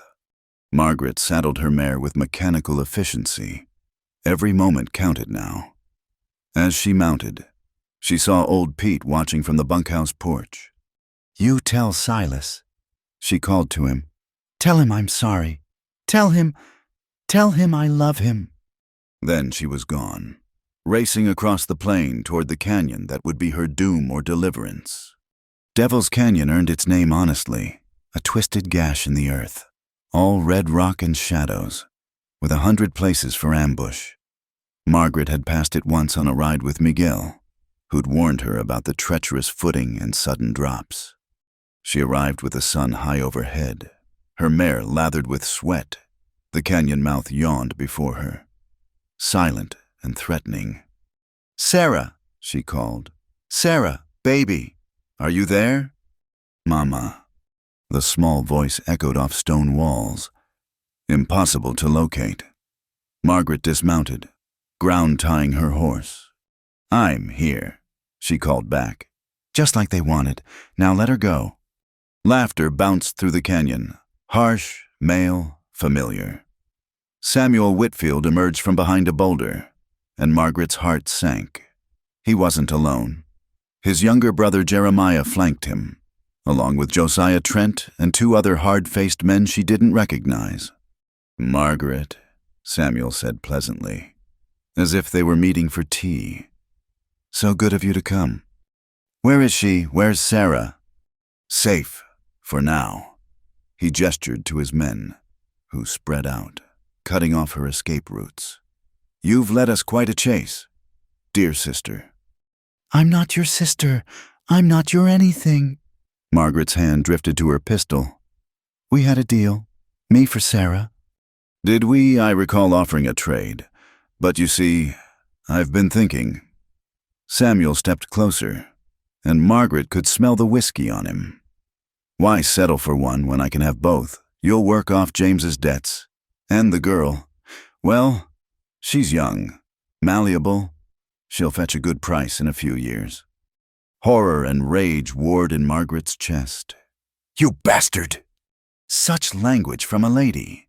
Margaret saddled her mare with mechanical efficiency. Every moment counted now. As she mounted, she saw old Pete watching from the bunkhouse porch. "You tell Silas," she called to him. "Tell him I'm sorry. Tell him I love him." Then she was gone, racing across the plain toward the canyon that would be her doom or deliverance. Devil's Canyon earned its name honestly, a twisted gash in the earth, all red rock and shadows, with 100 places for ambush. Margaret had passed it once on a ride with Miguel, who'd warned her about the treacherous footing and sudden drops. She arrived with the sun high overhead, her mare lathered with sweat. The canyon mouth yawned before her, silent and threatening. "Sarah," she called. "Sarah, baby, are you there?" "Mama." The small voice echoed off stone walls. Impossible to locate. Margaret dismounted, ground-tying her horse. "I'm here," she called back. "Just like they wanted. Now let her go." Laughter bounced through the canyon, harsh, male, familiar. Samuel Whitfield emerged from behind a boulder, and Margaret's heart sank. He wasn't alone. His younger brother Jeremiah flanked him, along with Josiah Trent and 2 other hard-faced men she didn't recognize. "Margaret," Samuel said pleasantly, as if they were meeting for tea. "So good of you to come." "Where is she? Where's Sarah?" "Safe, for now." He gestured to his men, who spread out, cutting off her escape routes. "You've led us quite a chase, dear sister." "I'm not your sister. I'm not your anything." Margaret's hand drifted to her pistol. "We had a deal. Me for Sarah." "Did we? I recall offering a trade. But you see, I've been thinking." Samuel stepped closer, and Margaret could smell the whiskey on him. "Why settle for one when I can have both? You'll work off James's debts. And the girl, well, she's young, malleable. She'll fetch a good price in a few years." Horror and rage warred in Margaret's chest. "You bastard!" Such language from a lady.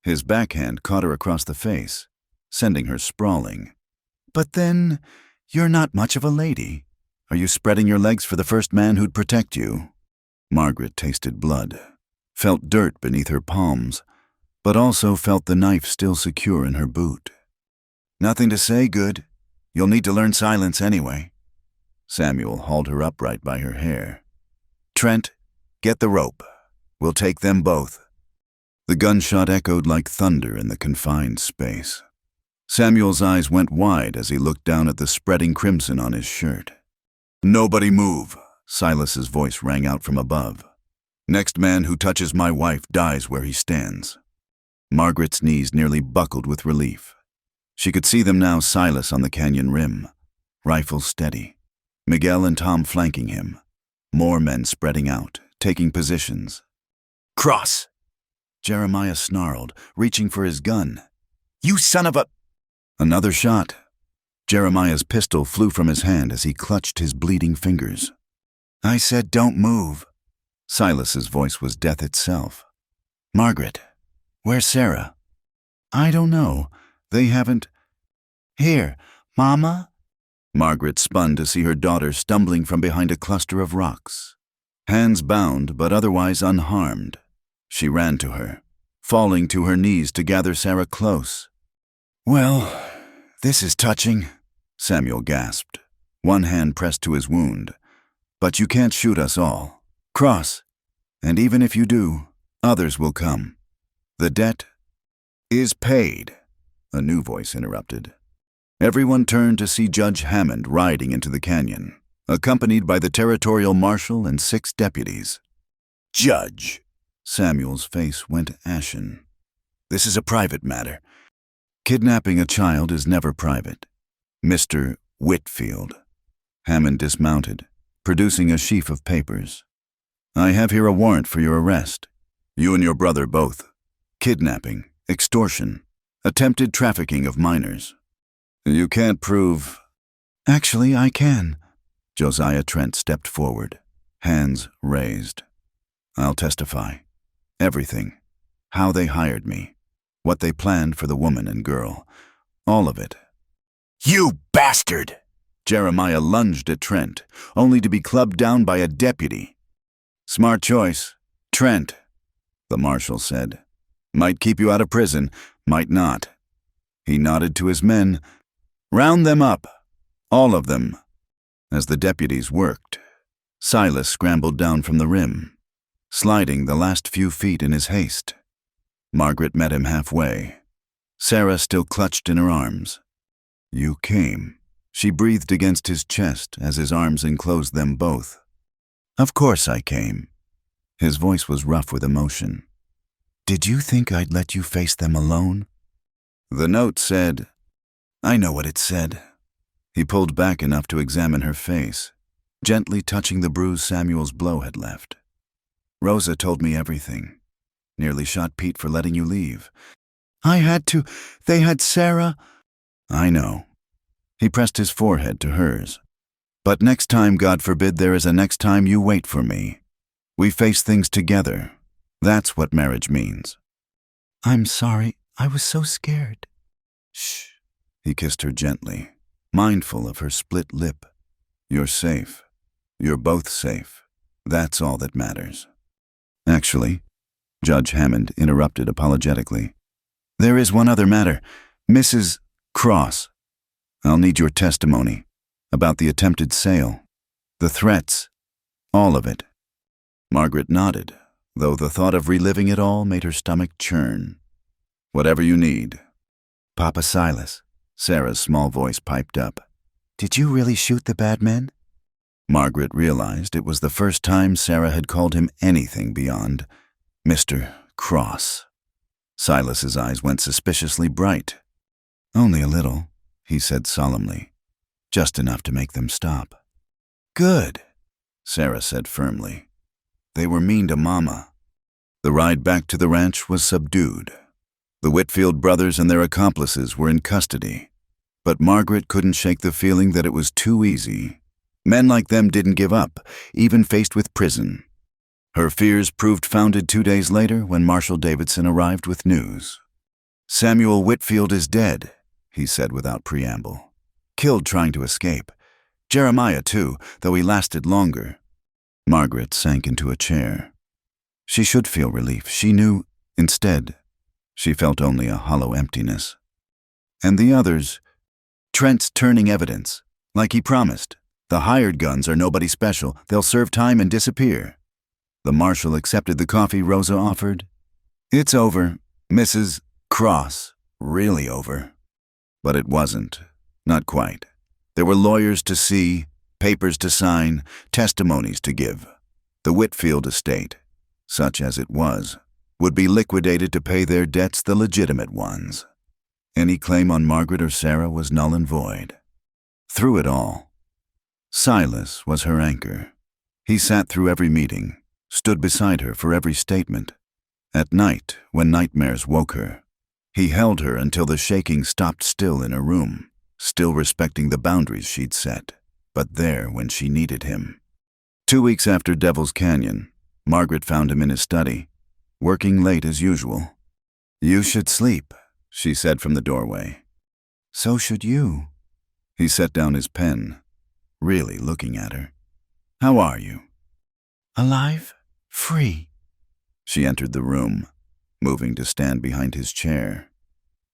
His backhand caught her across the face, sending her sprawling. "But then, you're not much of a lady. Are you spreading your legs for the first man who'd protect you?" Margaret tasted blood, felt dirt beneath her palms, but also felt the knife still secure in her boot. "Nothing to say, good. You'll need to learn silence anyway." Samuel hauled her upright by her hair. "Trent, get the rope. We'll take them both." The gunshot echoed like thunder in the confined space. Samuel's eyes went wide as he looked down at the spreading crimson on his shirt. "Nobody move," Silas's voice rang out from above. "Next man who touches my wife dies where he stands." Margaret's knees nearly buckled with relief. She could see them now, Silas on the canyon rim, rifles steady, Miguel and Tom flanking him, more men spreading out, taking positions. "Cross!" Jeremiah snarled, reaching for his gun. "You son of a—" Another shot. Jeremiah's pistol flew from his hand as he clutched his bleeding fingers. "I said don't move." Silas's voice was death itself. "Margaret, where's Sarah?" "I don't know. They haven't—" "Here, Mama?" Margaret spun to see her daughter stumbling from behind a cluster of rocks. Hands bound, but otherwise unharmed. She ran to her, falling to her knees to gather Sarah close. "Well, this is touching," Samuel gasped, one hand pressed to his wound. "But you can't shoot us all. Cross. And even if you do, others will come. The debt is paid," a new voice interrupted. Everyone turned to see Judge Hammond riding into the canyon, accompanied by the territorial marshal and 6 deputies. "Judge," Samuel's face went ashen. "This is a private matter." "Kidnapping a child is never private. Mr. Whitfield." Hammond dismounted, producing a sheaf of papers. "I have here a warrant for your arrest. You and your brother both. Kidnapping, extortion, attempted trafficking of minors. You can't prove—" "Actually, I can." Josiah Trent stepped forward, hands raised. "I'll testify. Everything. How they hired me. What they planned for the woman and girl. All of it." "You bastard!" Jeremiah lunged at Trent, only to be clubbed down by a deputy. "Smart choice. Trent," the marshal said. "Might keep you out of prison, might not." He nodded to his men. "Round them up. All of them." As the deputies worked, Silas scrambled down from the rim, sliding the last few feet in his haste. Margaret met him halfway. Sarah still clutched in her arms. "You came." She breathed against his chest as his arms enclosed them both. "Of course I came." His voice was rough with emotion. "Did you think I'd let you face them alone?" The note said— "I know what it said." He pulled back enough to examine her face, gently touching the bruise Samuel's blow had left. "Rosa told me everything. Nearly shot Pete for letting you leave." "I had to. They had Sarah." "I know." He pressed his forehead to hers. "But next time, God forbid there is a next time, you wait for me. We face things together. That's what marriage means." "I'm sorry. I was so scared." "Shh." He kissed her gently, mindful of her split lip. "You're safe. You're both safe. That's all that matters." "Actually," Judge Hammond interrupted apologetically, "there is one other matter. Mrs. Cross. I'll need your testimony about the attempted sale, the threats, all of it." Margaret nodded, though the thought of reliving it all made her stomach churn. "Whatever you need." "Papa Silas," Sarah's small voice piped up, "did you really shoot the bad men?" Margaret realized it was the first time Sarah had called him anything beyond Mr. Cross. Silas's eyes went suspiciously bright. "Only a little," he said solemnly. "Just enough to make them stop." "Good," Sarah said firmly. "They were mean to Mama." The ride back to the ranch was subdued. The Whitfield brothers and their accomplices were in custody, but Margaret couldn't shake the feeling that it was too easy. Men like them didn't give up, even faced with prison. Her fears proved founded 2 days later when Marshal Davidson arrived with news. "Samuel Whitfield is dead," he said without preamble. "Killed trying to escape. Jeremiah, too, though he lasted longer." Margaret sank into a chair. She should feel relief, she knew. Instead, she felt only a hollow emptiness. And the others? Trent's turning evidence, like he promised. The hired guns are nobody special. They'll serve time and disappear. The marshal accepted the coffee Rosa offered. "It's over, Mrs. Cross. Really over." But it wasn't. Not quite. There were lawyers to see, papers to sign, testimonies to give. The Whitfield estate, such as it was, would be liquidated to pay their debts, the legitimate ones. Any claim on Margaret or Sarah was null and void. Through it all, Silas was her anchor. He sat through every meeting, stood beside her for every statement. At night, when nightmares woke her, he held her until the shaking stopped still in her room, still respecting the boundaries she'd set, but there when she needed him. 2 weeks after Devil's Canyon, Margaret found him in his study, working late as usual. "You should sleep," she said from the doorway. "So should you." He set down his pen, really looking at her. "How are you?" "Alive, free." She entered the room, moving to stand behind his chair.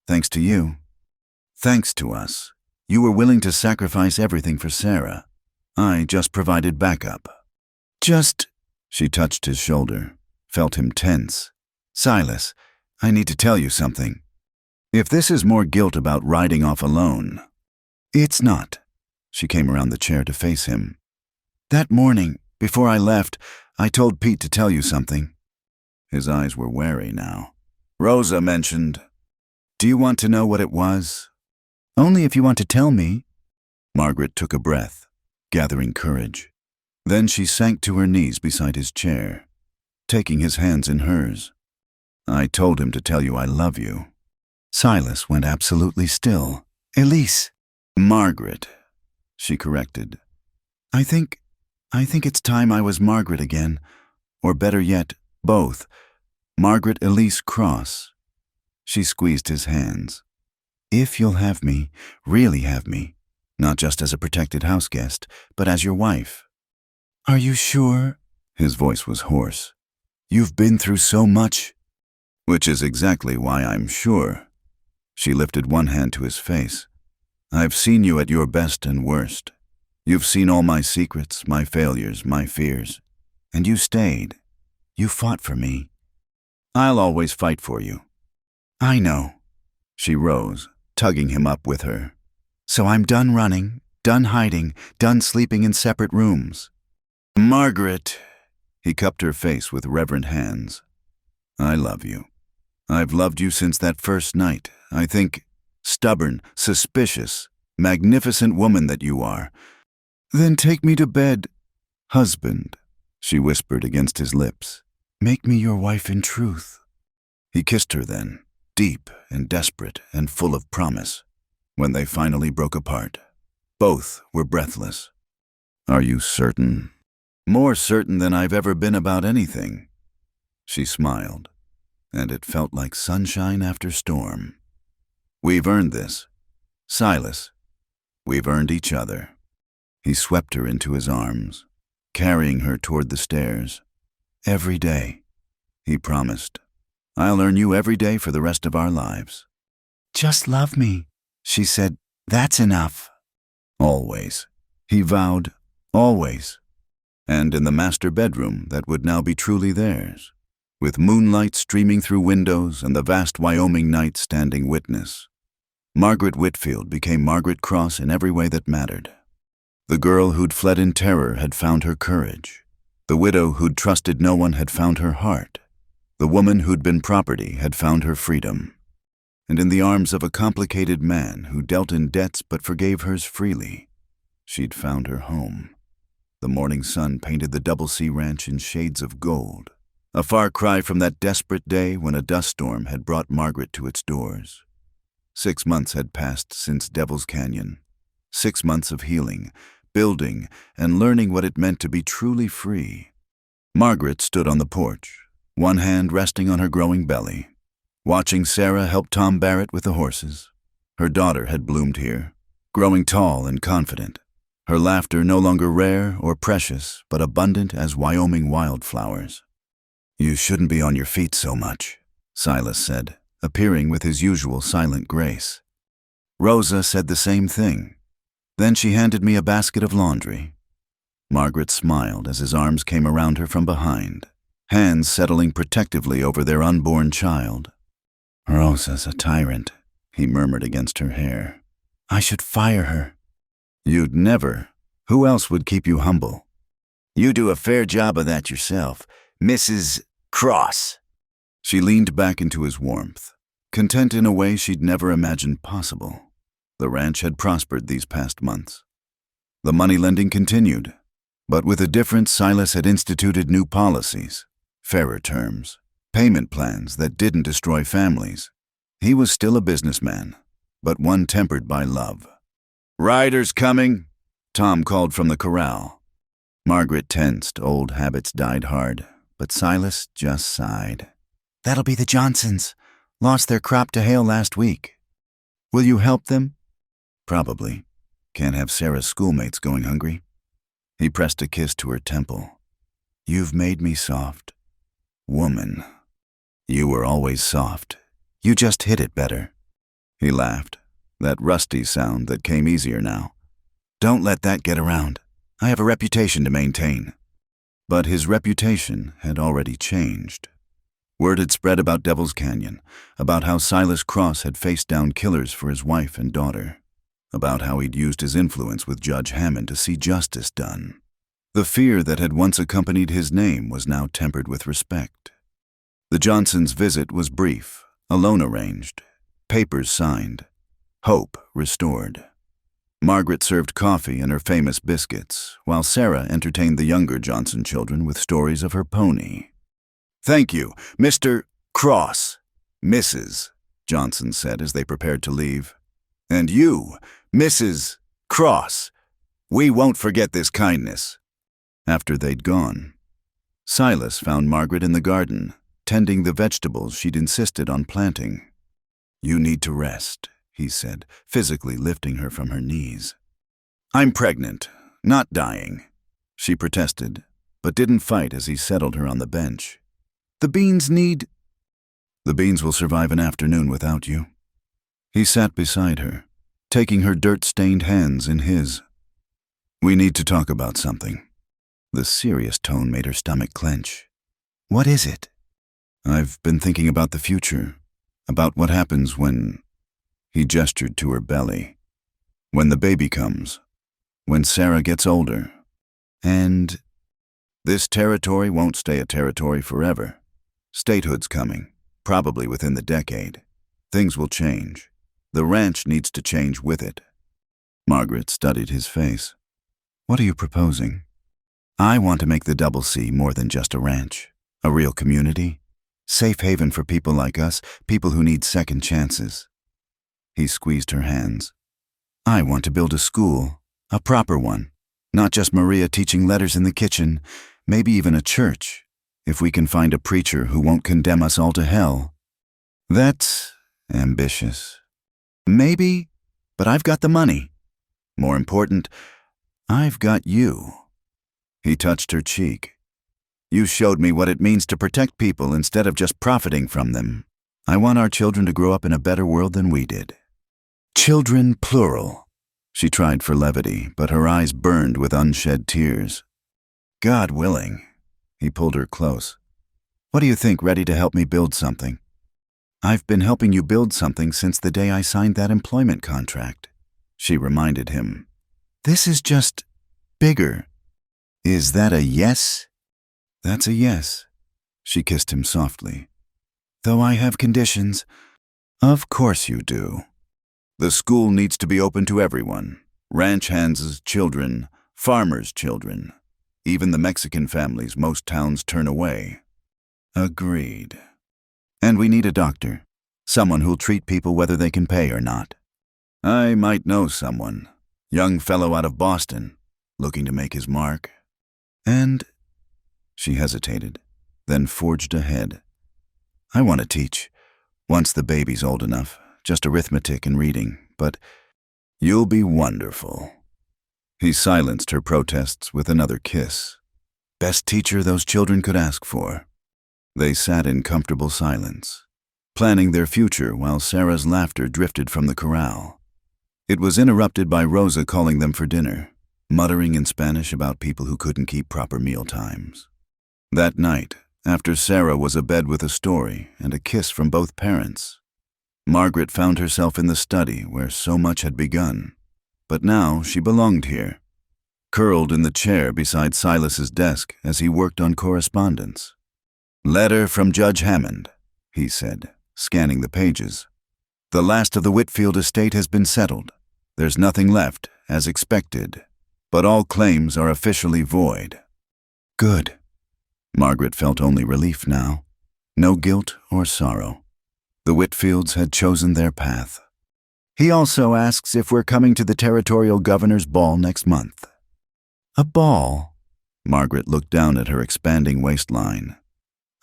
"Thanks to you. Thanks to us. You were willing to sacrifice everything for Sarah. I just provided backup." She touched his shoulder, felt him tense. "Silas, I need to tell you something. If this is more guilt about riding off alone..." "It's not." She came around the chair to face him. "That morning, before I left, I told Pete to tell you something." His eyes were wary now. "Rosa mentioned..." "Do you want to know what it was?" "Only if you want to tell me." Margaret took a breath, gathering courage. Then she sank to her knees beside his chair, taking his hands in hers. "I told him to tell you I love you." Silas went absolutely still. "Elise." "Margaret," she corrected. I think it's time I was Margaret again, or better yet, both. Margaret Elise Cross." She squeezed his hands. "If you'll have me, really have me, not just as a protected house guest, but as your wife." "Are you sure?" His voice was hoarse. "You've been through so much." "Which is exactly why I'm sure." She lifted one hand to his face. "I've seen you at your best and worst. You've seen all my secrets, my failures, my fears. And you stayed. You fought for me. I'll always fight for you." "I know." She rose, tugging him up with her. "So I'm done running, done hiding, done sleeping in separate rooms." "Margaret." He cupped her face with reverent hands. "I love you. I've loved you since that first night. I think, stubborn, suspicious, magnificent woman that you are." "Then take me to bed, husband," she whispered against his lips. "Make me your wife in truth." He kissed her then, deep and desperate and full of promise. When they finally broke apart, both were breathless. "Are you certain?" "More certain than I've ever been about anything." She smiled, and it felt like sunshine after storm. "We've earned this. Silas, we've earned each other." He swept her into his arms, carrying her toward the stairs. "Every day," he promised. "I'll earn you every day for the rest of our lives." "Just love me," she said. "That's enough." "Always," he vowed, "always." And in the master bedroom that would now be truly theirs, with moonlight streaming through windows and the vast Wyoming night standing witness, Margaret Whitfield became Margaret Cross in every way that mattered. The girl who'd fled in terror had found her courage. The widow who'd trusted no one had found her heart. The woman who'd been property had found her freedom. And in the arms of a complicated man who dealt in debts but forgave hers freely, she'd found her home. The morning sun painted the Double C Ranch in shades of gold, a far cry from that desperate day when a dust storm had brought Margaret to its doors. 6 months had passed since Devil's Canyon. 6 months of healing, building, and learning what it meant to be truly free. Margaret stood on the porch, one hand resting on her growing belly, watching Sarah help Tom Barrett with the horses. Her daughter had bloomed here, growing tall and confident, her laughter no longer rare or precious, but abundant as Wyoming wildflowers. "You shouldn't be on your feet so much," Silas said, appearing with his usual silent grace. Rosa said the same thing. Then she handed me a basket of laundry. Margaret smiled as his arms came around her from behind, hands settling protectively over their unborn child. "Rosa's a tyrant," he murmured against her hair. "I should fire her." "You'd never," Who else would keep you humble? You do a fair job of that yourself, Mrs. Cross. She leaned back into his warmth, content in a way she'd never imagined possible. The ranch had prospered these past months. The money lending continued, but with a difference, Silas had instituted new policies, fairer terms, payment plans that didn't destroy families. He was still a businessman, but one tempered by love. "Riders coming," Tom called from the corral. Margaret tensed, old habits died hard, but Silas just sighed. "That'll be the Johnsons. Lost their crop to hail last week. Will you help them?" "Probably. Can't have Sarah's schoolmates going hungry." He pressed a kiss to her temple. "You've made me soft. Woman, you were always soft. You just hit it better." He laughed, that rusty sound that came easier now. "Don't let that get around. I have a reputation to maintain." But his reputation had already changed. Word had spread about Devil's Canyon, about how Silas Cross had faced down killers for his wife and daughter, about how he'd used his influence with Judge Hammond to see justice done. The fear that had once accompanied his name was now tempered with respect. The Johnsons' visit was brief, a loan arranged, papers signed, hope restored. Margaret served coffee and her famous biscuits, while Sarah entertained the younger Johnson children with stories of her pony. "Thank you, Mr. Cross." "Mrs." Johnson said as they prepared to leave. "And you, Mrs. Cross. We won't forget this kindness." After they'd gone, Silas found Margaret in the garden, tending the vegetables she'd insisted on planting. "You need to rest," he said, physically lifting her from her knees. "I'm pregnant, not dying," she protested, but didn't fight as he settled her on the bench. "The beans need—" "The beans will survive an afternoon without you." He sat beside her, taking her dirt-stained hands in his. "We need to talk about something." The serious tone made her stomach clench. "What is it?" "I've been thinking about the future, about what happens when—" He gestured to her belly. "When the baby comes, when Sarah gets older. And this territory won't stay a territory forever. Statehood's coming, probably within the decade. Things will change. The ranch needs to change with it." Margaret studied his face. "What are you proposing?" "I want to make the Double C more than just a ranch. A real community. Safe haven for people like us, people who need second chances." He squeezed her hands. "I want to build a school, a proper one. Not just Maria teaching letters in the kitchen, maybe even a church, if we can find a preacher who won't condemn us all to hell." "That's ambitious." "Maybe, but I've got the money. More important, I've got you." He touched her cheek. "You showed me what it means to protect people instead of just profiting from them. I want our children to grow up in a better world than we did." "Children, plural." She tried for levity, but her eyes burned with unshed tears. "God willing." He pulled her close. "What do you think, ready to help me build something?" "I've been helping you build something since the day I signed that employment contract," she reminded him. "This is just bigger." "Is that a yes?" "That's a yes." She kissed him softly. "Though I have conditions." "Of course you do." "The school needs to be open to everyone. Ranch hands' children, farmers' children. Even the Mexican families most towns turn away." "Agreed." "And we need a doctor. Someone who'll treat people whether they can pay or not." "I might know someone. Young fellow out of Boston, looking to make his mark." "And—" She hesitated, then forged ahead. "I want to teach. Once the baby's old enough, just arithmetic and reading, but—" "You'll be wonderful." He silenced her protests with another kiss. Best teacher those children could ask for. They sat in comfortable silence, planning their future while Sarah's laughter drifted from the corral. It was interrupted by Rosa calling them for dinner, muttering in Spanish about people who couldn't keep proper meal times. That night, after Sarah was abed with a story and a kiss from both parents, Margaret found herself in the study where so much had begun. But now she belonged here. curled in the chair beside Silas's desk as he worked on correspondence. "Letter from Judge Hammond," he said, scanning the pages. "The last of the Whitfield estate has been settled. There's nothing left, as expected, but all claims are officially void." Good. Margaret felt only relief now. No guilt or sorrow. The Whitfields had chosen their path. "He also asks if we're coming to the territorial governor's ball next month." "A ball?" Margaret looked down at her expanding waistline.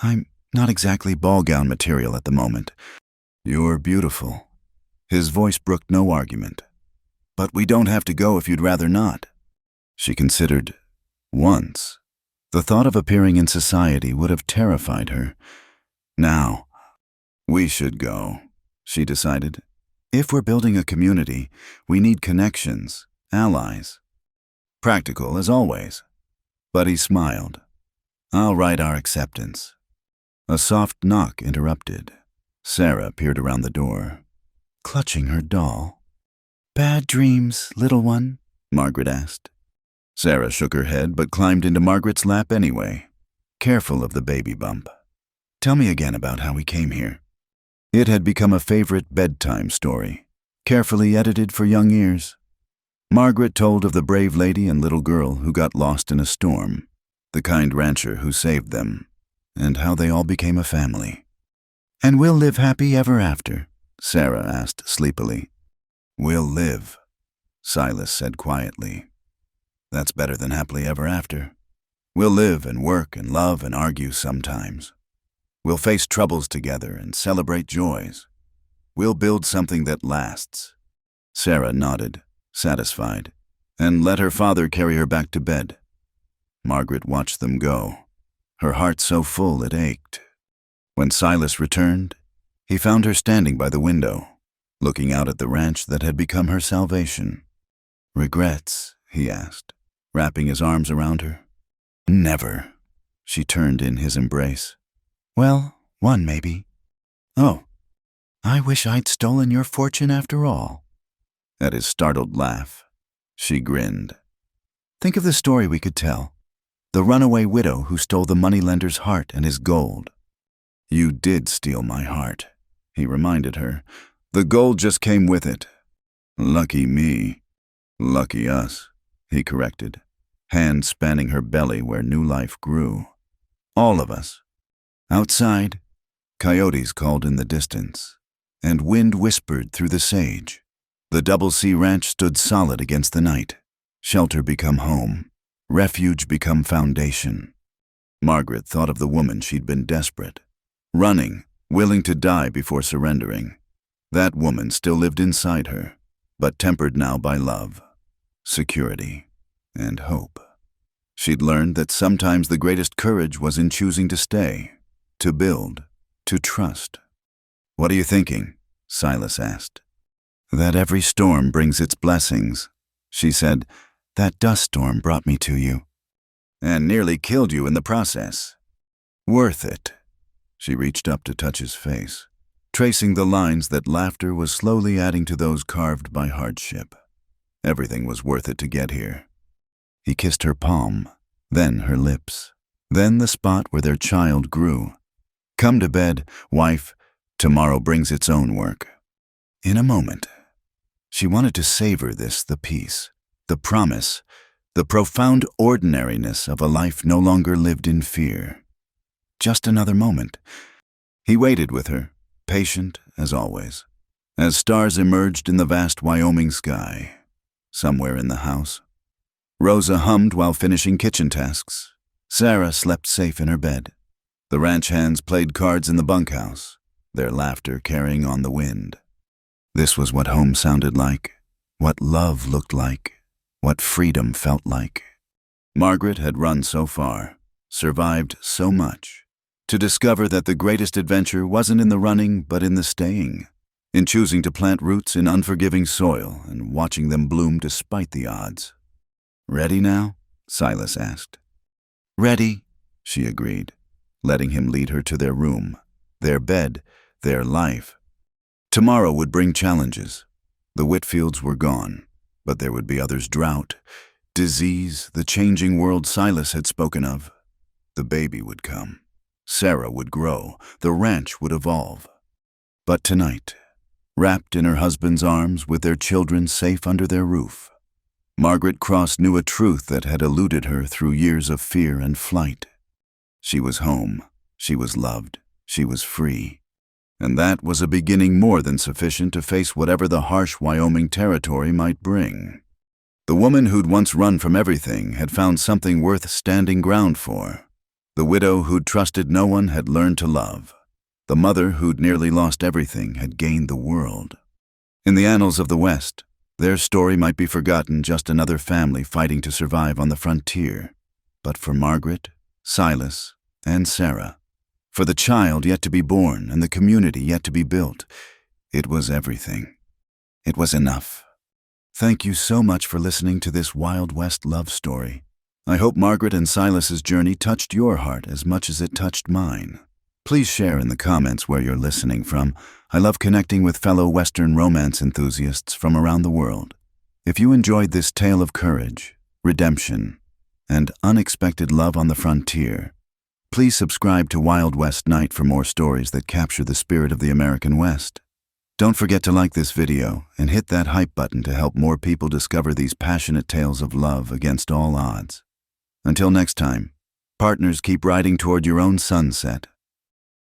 "I'm not exactly ball gown material at the moment." "You're beautiful." His voice brooked no argument. "But we don't have to go if you'd rather not." She considered, once. The thought of appearing in society would have terrified her. Now, we should go, she decided. If we're building a community, we need connections, allies. Practical as always. But he smiled. "I'll write our acceptance." A soft knock interrupted. Sarah peered around the door, clutching her doll. "Bad dreams, little one?" Margaret asked. Sarah shook her head but climbed into Margaret's lap anyway, careful of the baby bump. "Tell me again about how we came here." It had become a favorite bedtime story, carefully edited for young ears. Margaret told of the brave lady and little girl who got lost in a storm, the kind rancher who saved them, and how they all became a family. "And we'll live happy ever after?" Sarah asked sleepily. "We'll live," Silas said quietly. "That's better than happily ever after. We'll live and work and love and argue sometimes. We'll face troubles together and celebrate joys. We'll build something that lasts." Sarah nodded, satisfied, and let her father carry her back to bed. Margaret watched them go, her heart so full it ached. When Silas returned, he found her standing by the window, looking out at the ranch that had become her salvation. "Regrets?" he asked, wrapping his arms around her. "Never." She turned in his embrace. "Well, one maybe." "Oh, I wish I'd stolen your fortune after all." At his startled laugh, she grinned. "Think of the story we could tell. The runaway widow who stole the moneylender's heart and his gold." "You did steal my heart," he reminded her. "The gold just came with it." "Lucky me." "Lucky us," he corrected, hand spanning her belly where new life grew. "All of us." Outside, coyotes called in the distance, and wind whispered through the sage. The Double C Ranch stood solid against the night, shelter become home, refuge become foundation. Margaret thought of the woman she'd been desperate, running, willing to die before surrendering. That woman still lived inside her, but tempered now by love, security, and hope. She'd learned that sometimes the greatest courage was in choosing to stay, to build, to trust. "What are you thinking?" Silas asked. "That every storm brings its blessings," she said. "That dust storm brought me to you." "And nearly killed you in the process." "Worth it." She reached up to touch his face, tracing the lines that laughter was slowly adding to those carved by hardship. Everything was worth it to get here. He kissed her palm, then her lips, then the spot where their child grew. "Come to bed, wife. Tomorrow brings its own work." In a moment, she wanted to savor this, the peace, the promise, the profound ordinariness of a life no longer lived in fear. Just another moment. He waited with her, patient as always, as stars emerged in the vast Wyoming sky. Somewhere in the house, Rosa hummed while finishing kitchen tasks. Sarah slept safe in her bed. The ranch hands played cards in the bunkhouse, their laughter carrying on the wind. This was what home sounded like, what love looked like, what freedom felt like. Margaret had run so far, survived so much, to discover that the greatest adventure wasn't in the running but in the staying, in choosing to plant roots in unforgiving soil and watching them bloom despite the odds. "Ready now?" Silas asked. "Ready," she agreed, letting him lead her to their room, their bed, their life. Tomorrow would bring challenges. The Whitfields were gone, but there would be others: drought, Disease, the changing world Silas had spoken of. The baby would come. Sarah would grow. The ranch would evolve. But tonight, wrapped in her husband's arms with their children safe under their roof, Margaret Cross knew a truth that had eluded her through years of fear and flight. She was home. She was loved. She was free. And that was a beginning more than sufficient to face whatever the harsh Wyoming territory might bring. The woman who'd once run from everything had found something worth standing ground for. The widow who'd trusted no one had learned to love. The mother who'd nearly lost everything had gained the world. In the annals of the West, their story might be forgotten, just another family fighting to survive on the frontier. But for Margaret, Silas, and Sarah, for the child yet to be born and the community yet to be built, it was everything. It was enough. Thank you so much for listening to this Wild West love story. I hope Margaret and Silas's journey touched your heart as much as it touched mine. Please share in the comments where you're listening from. I love connecting with fellow Western romance enthusiasts from around the world. If you enjoyed this tale of courage, redemption, and unexpected love on the frontier, please subscribe to Wild West Night for more stories that capture the spirit of the American West. Don't forget to like this video and hit that hype button to help more people discover these passionate tales of love against all odds. Until next time, partners, keep riding toward your own sunset.